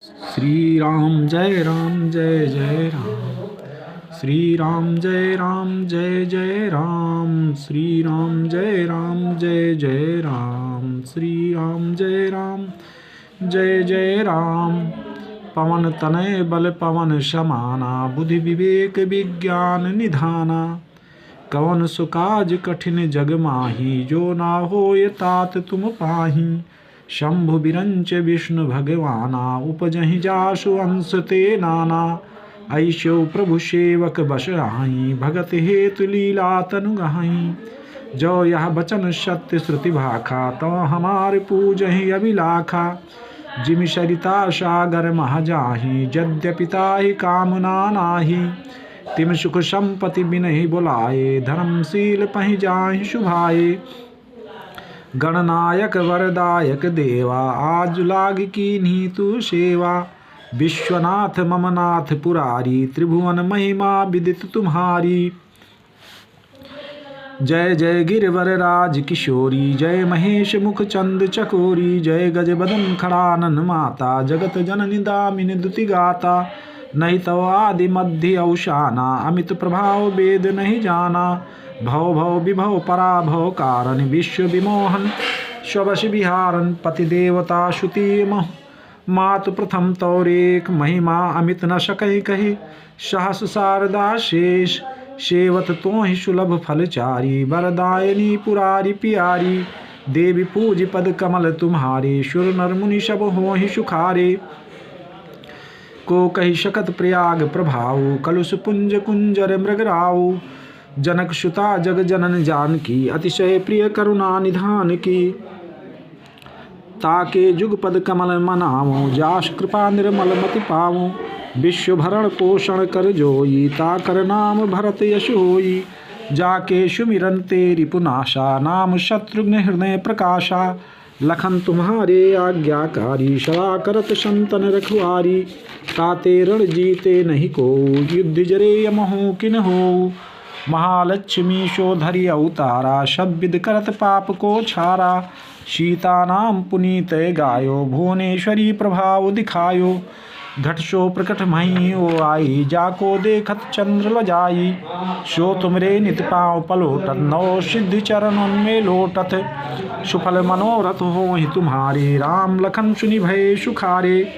श्री राम जय जय राम। श्री राम जय जय राम। श्री राम जय जय राम। श्री राम जय जय राम। पवन तनय बल पवन समाना, बुद्धि विवेक विज्ञान निधाना। कवन सुकाज कठिन जग माही, जो ना होय तात तुम पाही। शंभु बिरंच विष्णु भगवाना, उपजहि जासु अंश ते नाना। ऐसो प्रभु सेवक बस आही, भगत हेतु लीला तनु गहाई। जो यह बचन सत्य श्रुति भाखा, तो हमारे पूजहि अभिलाखा। जिम सरिता सागर मह जाहि, यद्यपि ताहि कामना नाही। तिम सुख संपत्ति बिनहि बुलाए, धर्मशील पहि जाहि शुभाए। गणनायक वरदायक देवा, आज लाग कीन्ही तू सेवा। विश्वनाथ मम नाथ पुरारी, त्रिभुवन महिमा विदित तुम्हारी। जय जय गिरवर राज किशोरी, जय महेश मुख चंद चकोरी। जय गज बदन खड़ानन माता, जगत जननी दामिनी दुति गाता। नहीं तव आदि मध्य अवसाना, अमित प्रभाव वेद नहीं जाना। भव भव विभव पराभव कारण, विश्व विमोहन स्वश विहारन। पति देवता श्रुति मातु प्रथम तौरेक, महिमा अमित न सकहि कही। सहस शारदा शेष, सेवत तो ही सुलभ फलचारी। वरदायनी पुरारी प्यारी, देवी पूज पद कमल तुम्हारे। सुर नर मुनि सब हो ही सुखारे। को कही शकत प्रयाग प्रभाऊ, कलुष पुंज कुंजर मृगराऊ। जनक सुता जग जनन जानकी, अतिशय प्रिय करुणा निधान की। ताके जुग पद कमल मनावो, जास कृपा निर्मल मति पावो। विश्व भरण पोषण कर जोई, ताकर नाम भरत यश होई। जाके सुमिरन तेरी पुनाशा, नाम शत्रुघ्न हृदय प्रकाशा। लखन तुम्हारे आज्ञाकारी, सदा करत संतन रखवारी। ताते रण जीते नहीं को, युद्ध जरे यमहु किन हो। महालक्ष्मी शोधरि अवतारा, सब विद करत पाप को छारा। सीता नाम पुनीत गायो, भुवनेश्वरी प्रभाव दिखायो। घट सो प्रकट मही ओ आई, जाको देखत चंद्र लजाई। सो तुमरे नित पाँव पलोटत, नौ सिद्धि चरणों में लोटत। सुफल मनोरथ हो ही तुम्हारे, राम लखन सुनि भय सुखारे।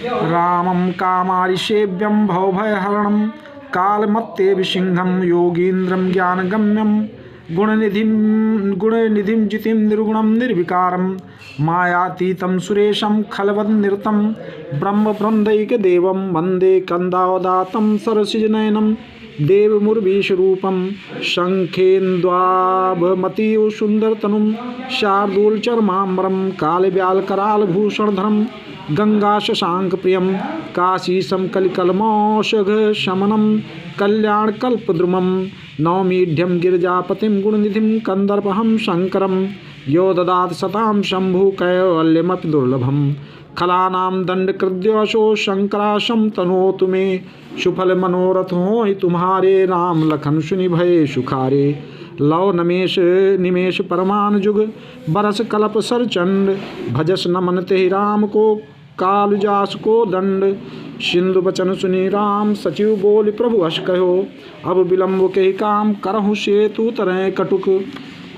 रामं कामारि सेव्यं भवभयहरणं, कालमत्ते विसिंहं योगीन्द्रं ज्ञानगम्यं। गुणनिधिं जितिं निर्गुणं निर्विकारं, मायातीतं सुरेशं खलवन्निरतं। ब्रह्मवृन्दैकदेवं वन्दे कन्दावदातं सरसिजनयनं। देवमुर्वीशरूपं शङ्खेन्द्वाभमतीव सुन्दरतनुं। शार्दूलचर्माम्बरं कालव्यालकरालभूषणधरं। गंगा शशांक प्रियम, काशीशं कलिकलमौषघशमनं। कल्याणकल्पद्रुमं नौमीढ्यं गिरिजापतिं, गुणनिधिं कन्दर्पहं शङ्करं। यो ददात सतां शम्भु कैवल्यमपि दुर्लभं। खलानां दण्डकृद्यशो शङ्कराशं तनोतु मे। सुफल मनोरथ होय तुम्हारे, राम लखन सुनि भय सुखारे। लव नमेश निमेश परमान जुग, बरस कलप सरचंड। भजस नमन ते राम को, काल जास को दंड। सिंधु बचन सुनि राम, सचिव बोल प्रभु हस कहो। अब विलम्ब के काम, करहु सेतु तरह कटुक।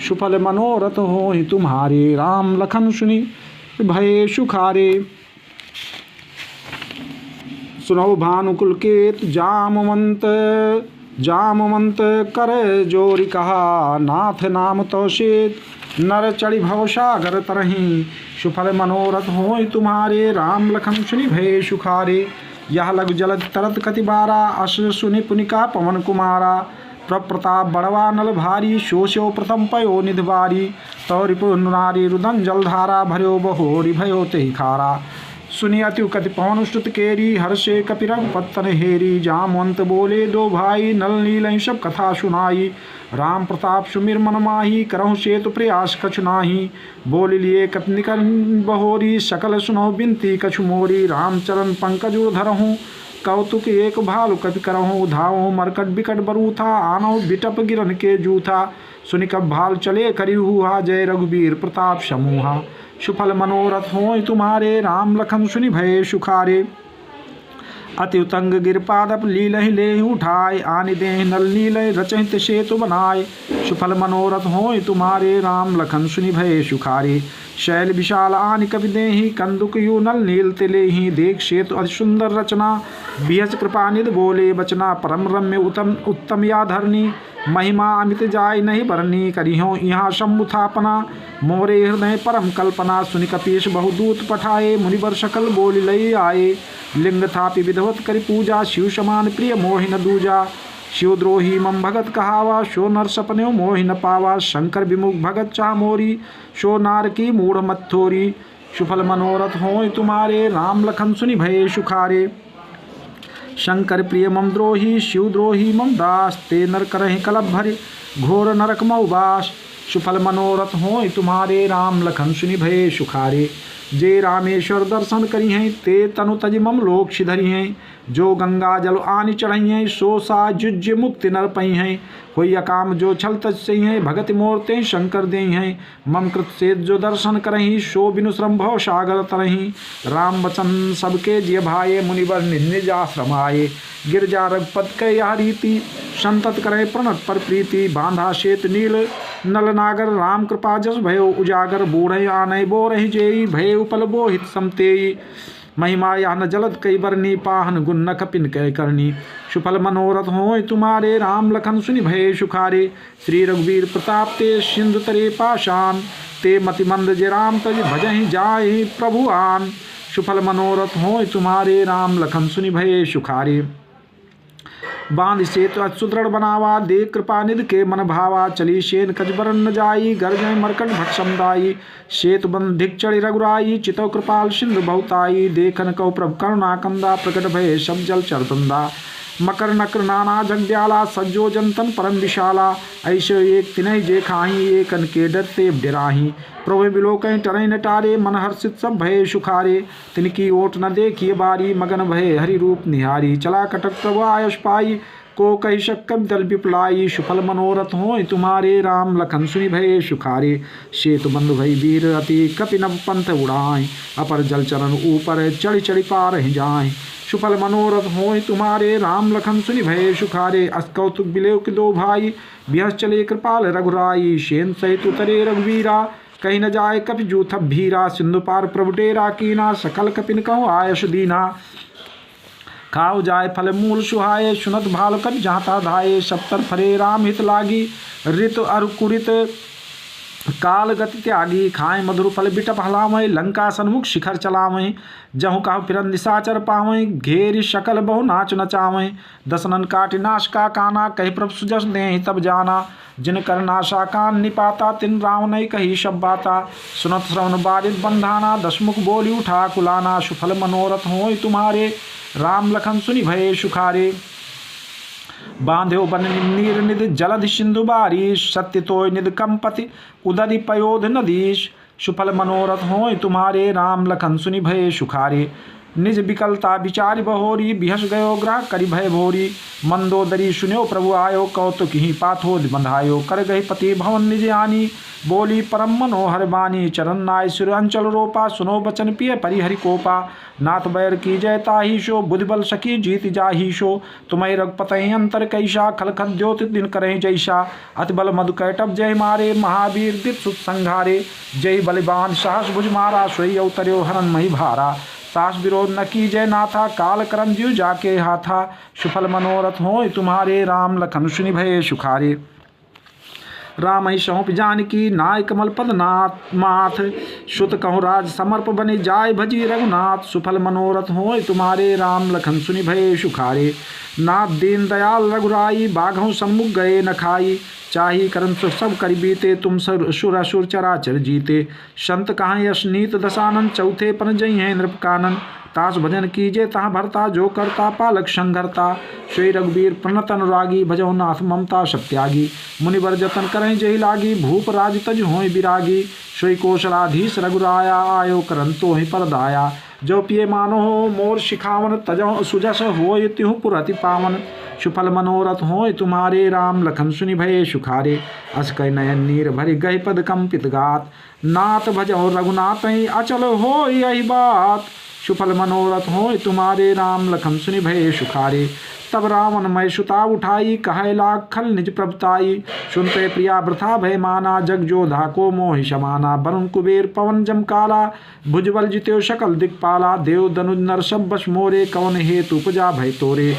सुफल मनोरथ हो ही तुम्हारे, राम लखन सुनि भय सुखारे। सुनौ भानुकुल केत जामवंत कर जोरी कहा। नाथ नाम तो शेत, नर चढ़ी भव सागर तरही। सुफल मनोरथ होय तुम्हारे, राम लखन सुनि भय सुखारे। यह लघु जलद तरत कति बारा, अस सुनि पुनिका पवन कुमारा। प्रताप बड़वा नल भारी, शोष्यो प्रथम पयो निधवारी। तौरि नारी रुदन जलधारा, भर्यो बहोरी भयो तेहि खारा। सुनि अति कति पवन स्तुत केरी, हर्षे कपि रघुपत्तन हेरी। जामवंत बोले दो भाई, नल नील सब कथा सुनाई। राम प्रताप सुमिर मन माही, करहु सेतु प्रयास कछु नाही। बोल लिए कपि निकल बहोरी, सकल सुनहु बिनती कछु मोरी। रामचरण पंकज धरहूँ, कौतुक एक भालु कपि करहूँ। धावहूँ मरकट बिकट बरूथा, आनहु बिटप गिरन के जूथा। सुनि कब भाल चले करि हुआ, जय रघुबीर प्रताप समूहा। सुफल मनोरथ होय तुम्हारे, राम लखन सुनि भये सुखारे। अति उतंग गिरपादप लीलहि लेहि उठाय, आनि देहि नल नीलय रचहित सेतु बनाय। सुफल मनोरथ होय तुम्हारे, राम लखन सुनि भये सुखारे। शैल विशाल आनि कवि देहि, कंदुक यू नल नील तिलेहि। देख सेतु अति सुंदर रचना, बिहस कृपा निधि बोले बचना। परम रम्य उत्तम या धरनी, महिमा अमित जाय नहीं बरनी। करिहो यहाँ शंभुथापना, मोरे हृदय परम कल्पना। सुनि कपीश बहुदूत पठाए, मुनिवर सकल बोल लई आए। लिंग थापि विधवत करि पूजा, शिव समान प्रिय मोहि न दूजा। शिवद्रोही मम भगत कहावा, शो नर सपने मोहि न पावा। शंकर विमुख भगत चाह मोरी, शो नार की मूढ़ मत थोरी। सुफल मनोरथ होय तुम्हारे, राम लखन सुनि भये सुखारे। शंकर प्रिय मम द्रोही, शिव द्रोही मम दास। ते नर करहि कलप भरे, घोर नरक मऊ बास। सुफल मनोरथ होय तुम्हारे, राम लखन सुनि भये सुखारे। जे रामेश्वर दर्शन करी हैं, ते तनु तज मम लोक सिधरी हैं। जो गंगा जल आनि चढ़ई हैं, सो सा जुज्य मुक्ति नर पई हैं। होई अकाम जो छल तज सही हैं, भगति मोरते शंकर देई हैं। मम कृत से जो दर्शन करही, सो बिनु श्रम भव सागर तरही। राम वचन सबके जिय भाये, मुनिवर निज निज आश्रम आये। गिरजा रघुपत कै यह रीति, संतत करे प्रणत पर प्रीति। बांधा शेत नील नल नागर, राम कृपा जस भयो उजागर। बूढ़े आनय बोरहि जेई, भय उपल बोहित समतेई। महिमा या न जलद कई बरनी, पाहन गुण न कपिन कै करनी। सुफल मनोरथ होय तुम्हारे, राम लखन सुनि भये सुखारे। श्री रघुवीर प्रताप ते, सिंधु तरे पाषाण। ते मति मंद जे राम तज, भजहि जाहि प्रभु आन। सुफल मनोरथ होय तुम्हारे, राम लखन सुनि भये सुखारे। बांध सेतु अति सुदृढ़ बनावा, देख कृपा निधि के मन भावा। चली शेन कज बरन न जाई, गरजय मरकट भट समुदायी। सेतु बंध धिक चढ़ी रघुराई, चितौ कृपाल सिंधु बहुताई। देखन कौ प्रभु करुणा कंदा, प्रकट भये सब जल चरतंदा। मकर नक्र नाना जगद्याला, सज्जो जनतन परम विशाला। ऐसे एक तिनहि जे खाही, एकन के डरते डराही। प्रभु बिलोकहि टरहि न टारे, मन हर्षित सब भये सुखारे। तिनकी ओट न देखिए बारी, मगन भये हरि रूप निहारी। चला कटक प्रभु आयस पाई, को कहि शक्कम दल विपलाई। सुफल मनोरथ होय तुम्हारे, राम लखन सुनि भये सुखारे। सेतु बंधु भई वीर अति, कपि नभ पंथ उड़ाई। अपर जल चरण ऊपर, चढ़ि चढ़ि पार ही जाए। सुफल मनोरथ होय तुम्हारे, राम लखन सुनि भये सुखारे। अस कौतुक बिलेव के दो भाई, बिहस चले कृपाल रघुराई। शेन सहित उतरे रघुवीरा, कहीं न जाए कपि जूथप भीरा। सिंधु पार प्रभु डेरा कीना, सकल कपिन कहूँ आयस दीना। खाओ जाय फल मूल सुहाये, सुनत भाल कपि जाता धाये। सप्तर फरे राम हित लागी, ऋतु अरु कुरित काल गति त्यागी। खाए मधुर फल बिटप हलावै, लंका सन्मुख शिखर चलावै। जहु कहु फिरन निशाचर पावै, घेरि शकल बहु नाच नचावै। दसनन काटि नाश का काना, कहि प्रभु सुजस देहि तब जाना। जिन कर नाशा कान निपाता, तिन राम नहीं कही सब बाता। सुनत श्रवण बारित बंधाना, दसमुख बोली उठा कुलाना। सुफल मनोरथ होय तुम्हारे, राम लखन सुनि भये सुखारे। बांध्यो बन नीर निधि, जलधि सिंधु बारिश। सत्य तोय निधि कंपति, उदधि पयोध नदीश। सुफल मनोरथ होय तुम्हारे, राम लखन सुनि भये सुखारे। निज विकलता विचारि बहोरी, बिहस गयो ग्राह करि भय भोरी। मंदोदरी सुन्यो प्रभु आयो, कौतुक ही पाथो बंधायो। कर गहि पति भवन निज आनी, बोली परम मनोहर बानी। चरण नाय सिर अंचल रोपा, सुनो बचन पिय परिहरि कोपा। नाथ बैर की जय ताही शो, बुद्धि बल सकी जीत जाही शो। तुम्हें रघुपतहि अंतर कैसा, खलखत द्योत दिन करहि जैसा। अति बल मधु कैटभ जय मारे, महावीर दित सुत संघारे। जय बलिबान साहस भुज मारा, सोई अवतर्यो हरन मही भारा। सास विरोध न की जय नाथा, काल करम जीव जाके हाथा। सुफल मनोरथ होय तुम्हारे, राम लखन सुनि भये सुखारे। राम ही सौंप जानकी, नाय कमल पद नाथ माथ। सुत कहूँ राज समर्प बने, जाय भजी रघुनाथ। सुफल मनोरथ होय तुम्हारे, राम लखन सुनि भये सुखारे। नाथ दीन दयाल रघुराई, बाघों सम्मुख गए न खाई। चाही करन सुख सब करि बीते, तुम सुर असुर चराचर जीते। संत कहाँ यश नीत दशानन, चौथे पन जई हैं नृप कानन। तास भजन कीजे तहाँ भरता, जो करता पालक संघरता। श्री रघुवीर प्रणत अनुरागी, भजौ नाथ ममता सत्यागी। मुनिवर जतन करें जही लागी, भूप राज तज होय विरागी। श्री कौशलाधीश रघुराया, आयो करन तो ही परदाया। जो पिए मानो हो मोर शिखावन, तजौ सुजस होय तिहु पुरति पावन। सुफल मनोरथ होय तुम्हारे राम लखन सुनि भये सुखारे। अस कह नयन नीर भरि गहि पद कंपित गात, नाथ भजो रघुनाथ अचल हो यही बात। सुफल मनोरथ होय तुम्हारे राम लखन सुनि भये सुखारे। तब रावण मैं सुता उठाई, कहे लाग खल निज प्रभुताई। सुनते प्रिया वृथा भय माना, जग जोधा को मोहि समाना। वरुण कुबेर पवन जम काला, भुजबल जित्यो सकल दिक्पाला। देव दनुज नर सब बस मोरे, कवन हेतु उपजा भय तोरे।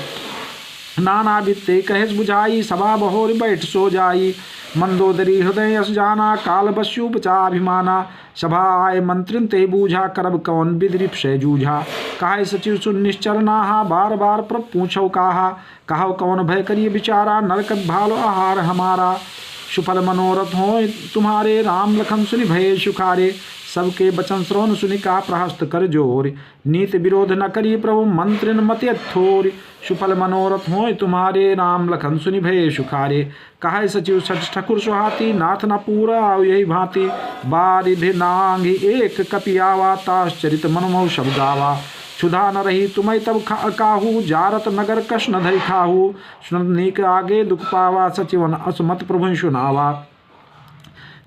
नाना बित्ते कहेस बुझाई, सभा बहोर बैठ सो जाई। मंदोदरी हृदय अस जाना, काल बस्युपचाभिमाना। सभा आय मंत्रिन ते बूझा, करब कौन विदरिप से जूझा। काहे सचिव सुन निश्चर नाहा, बार बार प्रभ पूछो काहा। कहो कौन भय करिए विचारा, नरकत भालो आहार हमारा। सुफल मनोरथ होय तुम्हारे राम लखन सुनि भये सुखारे। सबके बचन श्रवण सुनि का प्रहस्त कर जोर, नीत विरोध न करी प्रभु मंत्रिन मति थोर। सुफल मनोरथ होय तुम्हारे राम लखन सुनि भये सुखारे। कहे सचिव सच ठकुर सुहाती, नाथ न पूरा आओ यही भांति। बारिधि नांगी एक कपि आवा, तास चरित मनमोह सब गावा। क्षुधा न रही तुम्हें तब काहू, जारत नगर कश न धरि खाहू। सुननीक आगे दुख पावा, सचिवन असमत प्रभु सुनावा।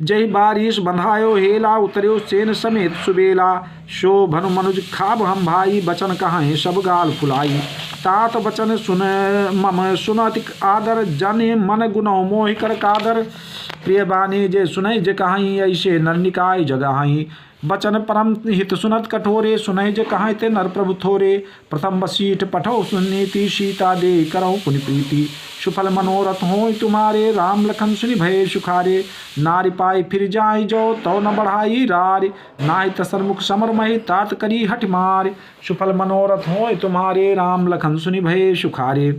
जय बारिश बंधायो हेला, उतर्यो सेन समेत सुबेला। शो भनु मनुज खाब हम भाई, बचन कहें सब गाल फुलाई। तात बचन सुन मम सुनति आदर, जन मन गुनौ मोहि कर कादर। प्रिय बानी जे सुनई जे कहाई, ऐसे नर निकाय जगाई। बचन परम हित सुनत कठोरे, सुनई जे कहाई ते नर प्रभु थोरे। प्रथम बसीठ पठो सुनीति, सीता दे करौ पुनि प्रीति। सुफल मनोरथ होय तुम्हारे राम लखन सुनि भये सुखारे। नारि पाई फिर जाई जो, तो न बढ़ाई रार। नाहि तसर मुख समर महि, तात करी हठ मार। सुफल मनोरथ होय तुम्हारे राम लखन सुनि भये सुखारे।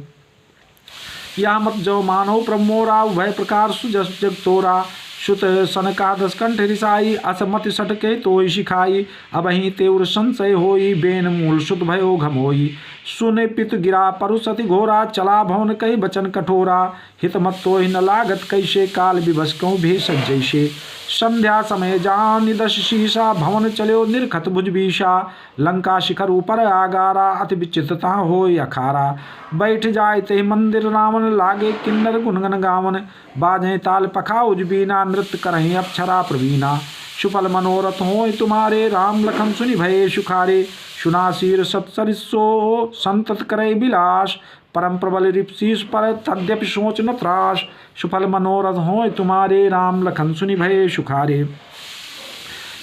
या मत जो मानो प्रभु मोरा, भय प्रकार सुजस जग तोरा। सुत सनकादस कंठ रिसाई, असमति सटके तोय सिखाई। अबहि तेउर संशय होई, बेन मूल सुत भयो घमोई। सुने पित गिरा परुसति घोरा, चला भवन कही बचन कठोरा। हित मत तोहि न लागत कैसे, काल विवश कहूँ भेषज जैसे। संध्या समय जान दश शीशा, भवन चलो निर्खत भुजबीषा। लंका शिखर ऊपर आगारा, अति विचित्रता होय अखारा। बैठ जाय ते मंदिर रावण, लागे किन्नर गुनगन गावन। बाजें ताल पखा उजबीना, नृत्य करहीं अप्सरा प्रवीणा। सुफल मनोरथ होय तुम्हारे राम लखन सुनि भये सुखारे। सुनासीर सत्सरिसो संतत करे बिलास, परम प्रबल रिपसीस पर तद्यपि सोच न त्रास। सुफल मनोरथ होय तुम्हारे राम लखन सुनि भये सुखारे।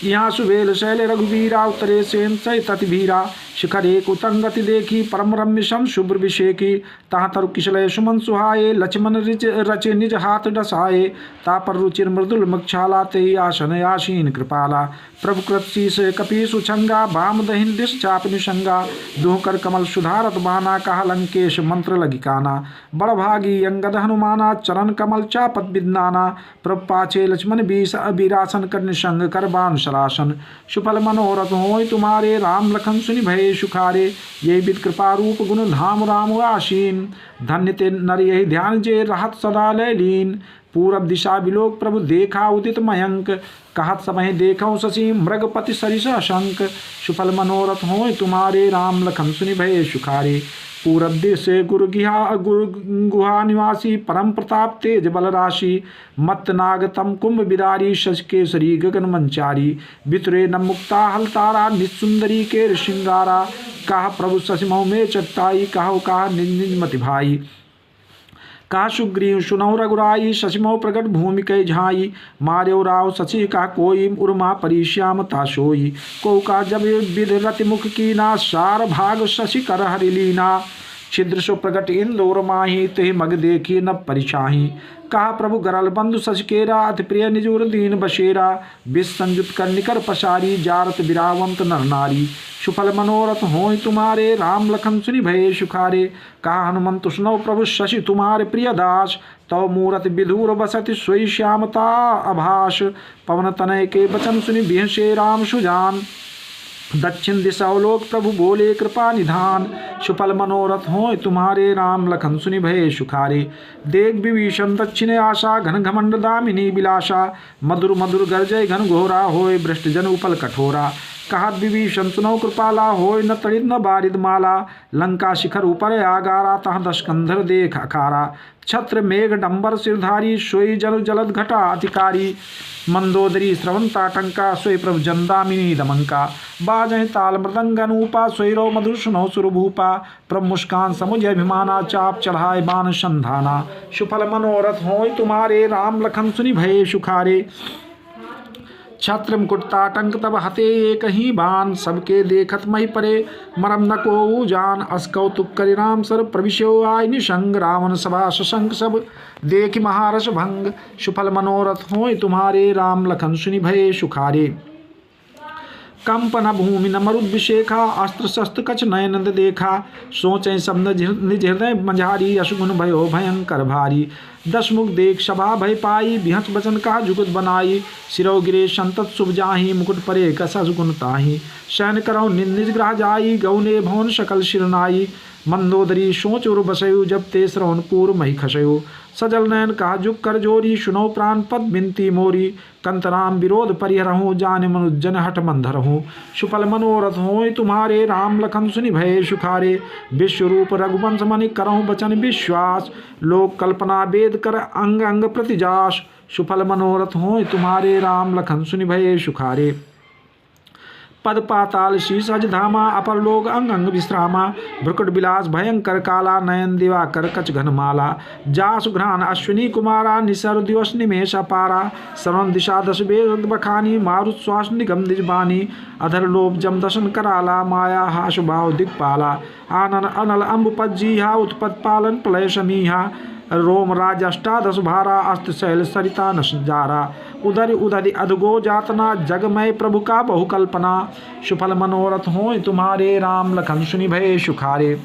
यहाँ सुबेल शैल रघुवीरा, उतरे सेन सै तति भीरा। शिखर एक उतंगति देखी, परम रम्य सम शुभ्र विषेकी। तहाँ तरु किशलय सुमन सुहाये, लक्ष्मण रचे निज हाथ डसाये। तापर रुचिर मृदुल मक्षाला, ते आसन आसीन कृपाला। प्रभु कृत शीस कपीस उछंगा, बाम दहिन दिश चाप निशंगा। दुह कर कमल सुधारत बाना, कहा लंकेश मंत्र लगी काना। बड़ भागी अंगद हनुमाना, चरण कमल चापत विदनाना। प्रभु पाछे लक्ष्मण बीरासन, कर निशंग कर बान सरासन। सुफल मनोरथ होय तुम्हारे राम लखन सुनि भये सुखारे। ये विद कृपा रूप गुण धाम राम आसीन, धन्य ते नर यही ध्यान जे रहत सदा लय लीन। पूरब दिशा बिलोक प्रभु देखा उदित मयंक, कहत समय देखौ शशि मृगपति सरिस शंक। सुफल मनोरथ होय तुम्हारे राम लखन सुनि भये सुखारे। पूरब दिश गुरु गुहा निवासी, परम प्रताप तेज बल राशि। मत नाग तम कुंभ बिदारी, शश केसरी गगन मंचारी। भितरे न मुक्ता हल तारा, निसुंदरी के श्रृंगारा। कहा प्रभु शशिमौ में चट्टाई, कहो कहा निज निज मति भाई। कहा सुग्रीव सुनौ रघुराई, शशिमौ प्रगट भूमि कै झाई। मार्यो राव शशि का कोई, उर्मा परिश्याम तासोई। को का जब विध रति मुख कीना, सार भाग शशि कर हरि लीना। छिद्र सो प्रगट इंदौर माही, ते मग देखी न परिछाही। कहा प्रभु गरल बंधु शशि केरा, अति प्रिय निजूर दीन बसेरा। विष संयुत कर निकर पसारी, जारत विरावंत नर नारी। सुफल मनोरथ होय तुम्हारे राम लखन सुनि भये सुखारे। कहा हनुमंत सुनौ प्रभु शशि तुम्हारे प्रिय दास। तव मूरत विधुर बसति, सोई श्यामता आभास। पवन तनय के बचन सुनि बिहसे राम सुजान। दक्षिण दिशा लोक प्रभु बोले कृपा निधान। सुफल मनोरथ होय तुम्हारे राम लखन सुनि भये सुखारे। देख विभीषण दक्षिणे आशा घन घमंड दामिनी बिलाशा। मधुर मधुर गर्जय घन घोरा होय भ्रष्ट जन उपल कठोरा। कहत विभीषण सुनौ कृपाला होय न तड़ित न बारिद माला। लंका शिखर ऊपर आगारा तहाँ दश कंधर देख अखारा। छत्र मेघ डंबर सिरधारी सोई जल जलद घटा अधिकारी। मंदोदरी स्रवंता टंका सोई प्रभु जंदामिनी दमंका। बाजहि ताल मृदंग अनूपा सोईरो मधुर सुनौ सुरभूपा। प्रभु मुस्कान समुझ अभिमाना चाप चढ़ाए बान संधाना। सुफल मनोरथ होय तुम्हारे राम लखन सुनि भये सुखारे। छत्र मुकुटताटंक तब हते एक ही बान। सबके देखत मही परे मरम न को जान। अस कौतुक करि राम सर प्रविश्यो आय निशंग। रावण सभा सशंक सब देखि महारस भंग। सुफल मनोरथ होय तुम्हारे राम लखन सुनि भये सुखारे। कंपन भूमि न मरुद्विशेखा अस्त्र शस्त्र कछ नयन देखा। सोचै सब निज हृदय मझारी अशुगुन भयो भयंकर भारी। दशमुख देख सभा भय पाई बिहत बचन का जुगत बनाई। सिरौ गिरे संतत शुभ जाहि मुकुट परे कसा सुगुन ताहि। शयन करौ निज ग्रह जाई गौने भवन सकल शिरनाई। मंदोदरी सोच उर बसयु जब ते श्रवणपुर मही खसयु। सजल नयन कहा जुग कर जोरी सुनो प्राण पद बिनती मोरी। कंतराम विरोध परिहरहूँ जाने मनुजन हट मंधरहूँ। सुफल मनोरथ होय तुम्हारे राम लखन सुनि भये सुखारे। विश्वरूप रघुवंश मनि करहूँ बचन विश्वास। लोक कल्पना वेद कर अंग अंग प्रतिजास। सुफल मनोरथ होय तुम्हारे राम लखन सुनि भये सुखारे। पद पाताल शीस अज धामा अपर लोग अंग अंग विश्रामा। भ्रुकुट विलास भयंकर काला नयन दिवाकर कच घनमाला। जासु घ्राण अश्विनी कुमारा निसर दिवस निमेष अपारा। श्रवण दिशा दश वेद बखानी मारुत श्वास निगम निजबानी। अधर लोभ जम दशन कराला माया हाशु भाव दिक्पाला। आनन अनल अम्बु पज्जीहा उत्पत पालन प्रलय समीहा। रोम राज अष्टादश भारा अस्त्र शैल सरिता नजारा। उधर उधर अधगो जातना जगमय प्रभु का बहुकल्पना। सुफल मनोरथ होय तुम्हारे राम लखन सुनि भये सुखारे।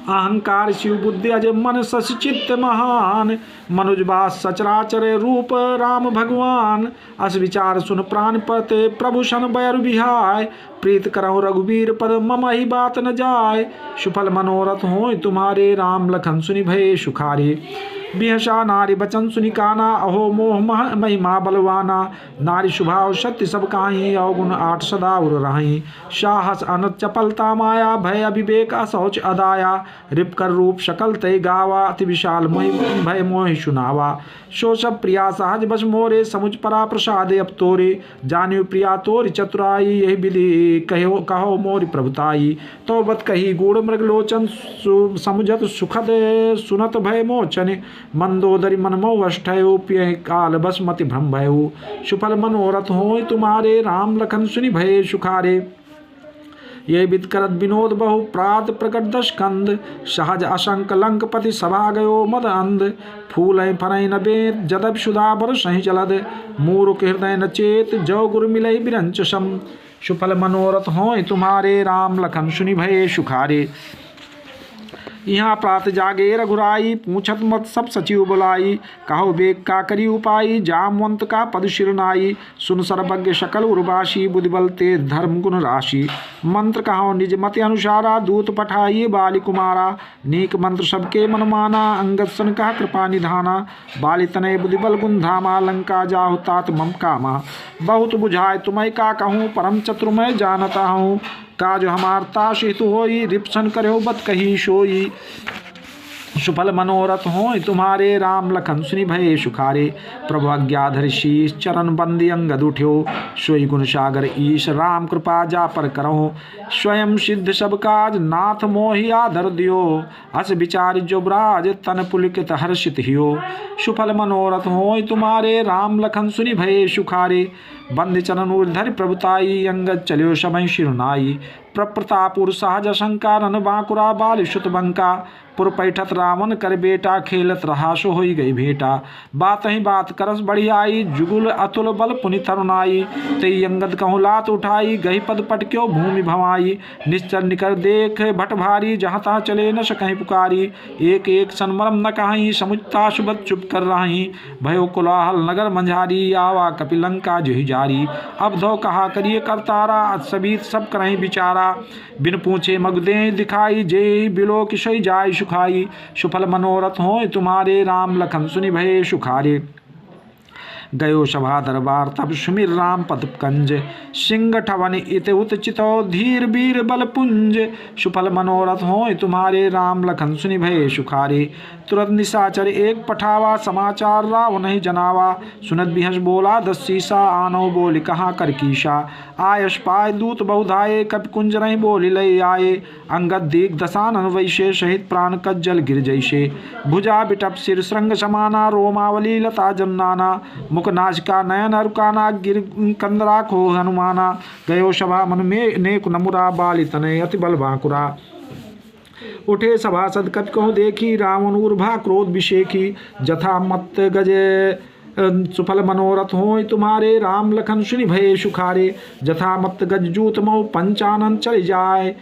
अहंकार शिव बुद्धि अजय मन शशि चित्त महान। मनुजबास सचराचर रूप राम भगवान। अस विचार सुन प्राण पते प्रभु शन बैर बिहाय। प्रीत करहु रघुवीर पद मम ही बात न जाय। सुफल मनोरथ होय तुम्हारे राम लखन सुनि भये सुखारे। बिहसा नारी बचन सुनि काना अहो मोह महिमा बलवाना। नारी स्वभाव सत्य सब काही अवगुण आठ सदा उर रही। साहस अनत चपलता माया भय अभिवेक असौच अदाया। रिप कर रूप शकल तय गावा अति विशाल भय मोहि सुनावा। सो सब प्रिया सहज बस मोरे समुझ परा प्रसादे अब तोरे। जानियो प्रिया तोरि चतुराई यही विधि कहो मोरि प्रभुताई। तो बत कही गूढ़ मृग लोचन समुझत सुखद सुनत भय मोचन। मंदोदरी मनमो अष्टयो पिय काल बस मति भ्रम भयउ। सुफल मनोरथ होय तुम्हारे राम लखन सुनि भये सुखारे। ये विद करत विनोद बहु प्रात प्रकट दश कंद। सहज असंक लंक पति सभा गयो मद अंध। फूल फरई न बेत जदब सुधा बरसहि जलद। मूर्ख हृदय न चेत जो गुरु मिलई बिरंच सम। सुफल मनोरथ होय तुम्हारे राम लखन सुनि भये सुखारे। यहाँ प्रात जागे रघुराई पूछत मत सब सचिव बुलाई। कहो बेग का करी उपाई जामवंत का पद शिरनाई। सुन सर्वज्ञ सकल उर्वासी बुद्धिबल ते धर्म गुण राशि। मंत्र कहो निज मत अनुसारा दूत पठाइए बाली कुमारा। नीक मंत्र सबके मन माना अंगद सन कहा कृपा निधाना। बाली तनय बुद्धिबल गुण धामा लंका जाहु तात मम कामा। बहुत बुझाए तुम्हें का कहूँ परम चतुर्मय जानता हूँ। काज हमार ताश हितु होई रिपसन करो बत कही सोई। सुफल मनोरथ होय तुम्हारे राम लखन सुनि भये सुखारे। प्रभु आज्ञाधर शीस चरण बंदी अंगद उठ्यो। सोई गुण सागर ईश राम कृपा जा पर करहु। स्वयं सिद्ध सब काज नाथ मोहि आधर दियो। अस विचार जो ब्राज तन पुलकित हर्षित हियो। सुफल मनोरथ होय तुम्हारे राम लखन सुनि भये सुखारे। बंद चरण ऊर्धर प्रभुताई अंगद चलियो समय शिरनाई। प्रप्रतापुर सहज शंकर बांकुरा बाल सुत बंका। पुर पैठत रावण कर बेटा खेलत रहा सो होई गई भेटा। बात ही बात करस बढ़ियाई जुगुल अतुल बल पुनि तरुणाई। तई अंगद कहूँ लात उठाई गही पद पटक्यो भूमि भवाई। निश्चर निकर देख भट भारी जहाँ तहाँ चले न सकहीं पुकारी। एक एक सनमरम न कहीं समुझता सुबत चुप कर रही। भयो कोलाहल नगर मंझारी आवा कपिलंका जो ही जारी। अब धो कहा करिए करतारा, सभी सब करें बिचारा। बिन पूछे मगदे दिखाई, जे बिलो किशई जाय सुखाई। सुफल मनोरथ होय तुम्हारे, राम लखन सुनि भये सुखारे। गयो सभा दरबार तब सुमिर राम पद कंज, सिंह ठवन इत उत चितो धीर वीर बल पुंज। सुफल मनोरथ होय तुम्हारे, राम लखन सुनि भये सुखारे। तुरंत निशाचर एक पठावा, समाचार राव नहीं जनावा। सुनत बिहस बोला दस सीसा, आनो बोल कहाँ कर कीशा। आयस पाय दूत बहुधाये, कपि कुंज नहीं बोल लय आए। अंगद दीग दसानन वैशे, सहित प्राण कज्जल गिर जैसे। भुजा बिटप सिर श्रृंग समाना, रोमावली लता जन्नाना। मुख नासिका नयन अरुकाना, गिर कंदरा को हनुमाना। गयो सभा मन में नेक नमुरा, बाली तनय अति बल बांकुरा। उठे सभासद कपि कहूँ देखी, रावण ऊर्भा क्रोध विषेखी। जथा मत गजे सुफल मनोरथ होय तुम्हारे, राम लखन सुनि भये सुखारे। जथा मत गज जूत मऊ, पंचानन चल जाय।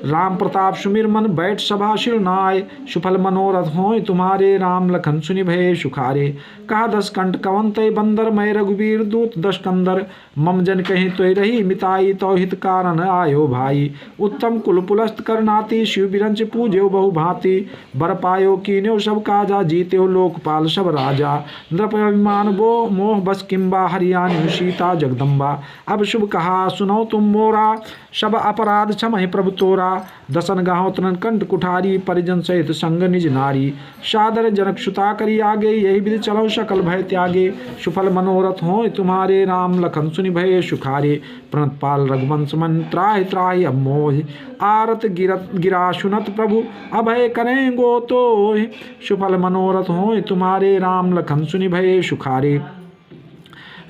राम प्रताप सुमिर मन, बैठ सभा शिर नाय। सुफल मनोरथ होय तुम्हारे, राम लखन सुनि भये सुखारे। कहा दस कंठ कवन तय बंदर, मैं रघुवीर दूत दश कंदर। मम जन कहीं तोय रही मिताई, तो हित कारण आयो भाई। उत्तम कुल पुलस्त कर नाती, शिव बिरंच पूज्यो बहु भांति। बर पायो कीन्यो सब काजा, जीत्यो लोकपाल सब राजा। नृप अभिमान बो मोह बस किम्बा, हरियाणि सीता जगदम्बा। अब शुभ कहा सुनो तुम मोरा, सब अपराध क्षमहि प्रभु तोरा। दसन गाँव तुरंत कंठ कुठारी, परिजन सहित संग निज नारी। सादर जनक सुता करी आगे, यही विधि चलो सकल भय त्यागे। सुफल मनोरथ होय तुम्हारे, राम लखन सुनि भये सुखारे। प्रणत पाल रघुवंश मन, त्राहि त्राहि अब मोहि। आरत गिरत गिरा सुनत प्रभु, अभय करें गो तोहि। सुफल मनोरथ होय तुम्हारे, राम लखन सुनि भये सुखारे।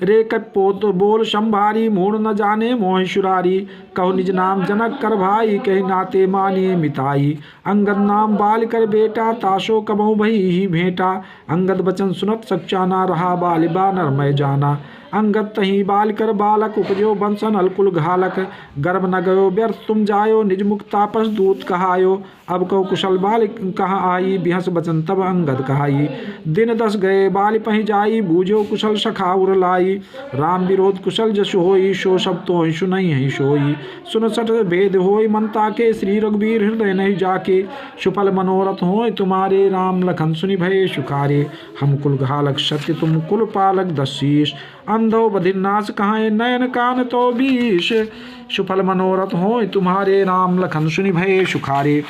रे कपोत बोल संभारी, मूड न जाने मोहि सुरारी। कहो निज नाम जनक कर भाई, कही नाते मानिए मिताई। अंगद नाम बाल कर बेटा, ताशो कबहु भई ही भेंटा। अंगद बचन सुनत सचाना, रहा बाल बानर मैं जाना। अंगद तही बाल कर बालक, उपजो बंसन अलकुल घालक। गर्भ न गयो व्यर्थ तुम जायो, निज मुख तापस दूत कहायो। अब कहो कुशल बाल कहाँ आई, बिहस बचन तब अंगद कहाई। दिन 10 गए बाल पहि जाई, बूझो कुशल सखा उर लाई। राम विरोध कुशल जसु होई, सो सब तो सुनई ही सोई। सुन सठ भेद होई मन ताके, श्री रघुवीर हृदय नहीं जाके। सुफल मनोरथ होय तुम्हारे, राम लखन सुनि भये सुखारे। हम कुल घालक सत्य तुम कुल पालक दशीष, अंधो बधिरनाश कहाँ नयन कान तो बीश। सुफल मनोरथ होय तुम्हारे, राम लखन सुनि भये सुखारे।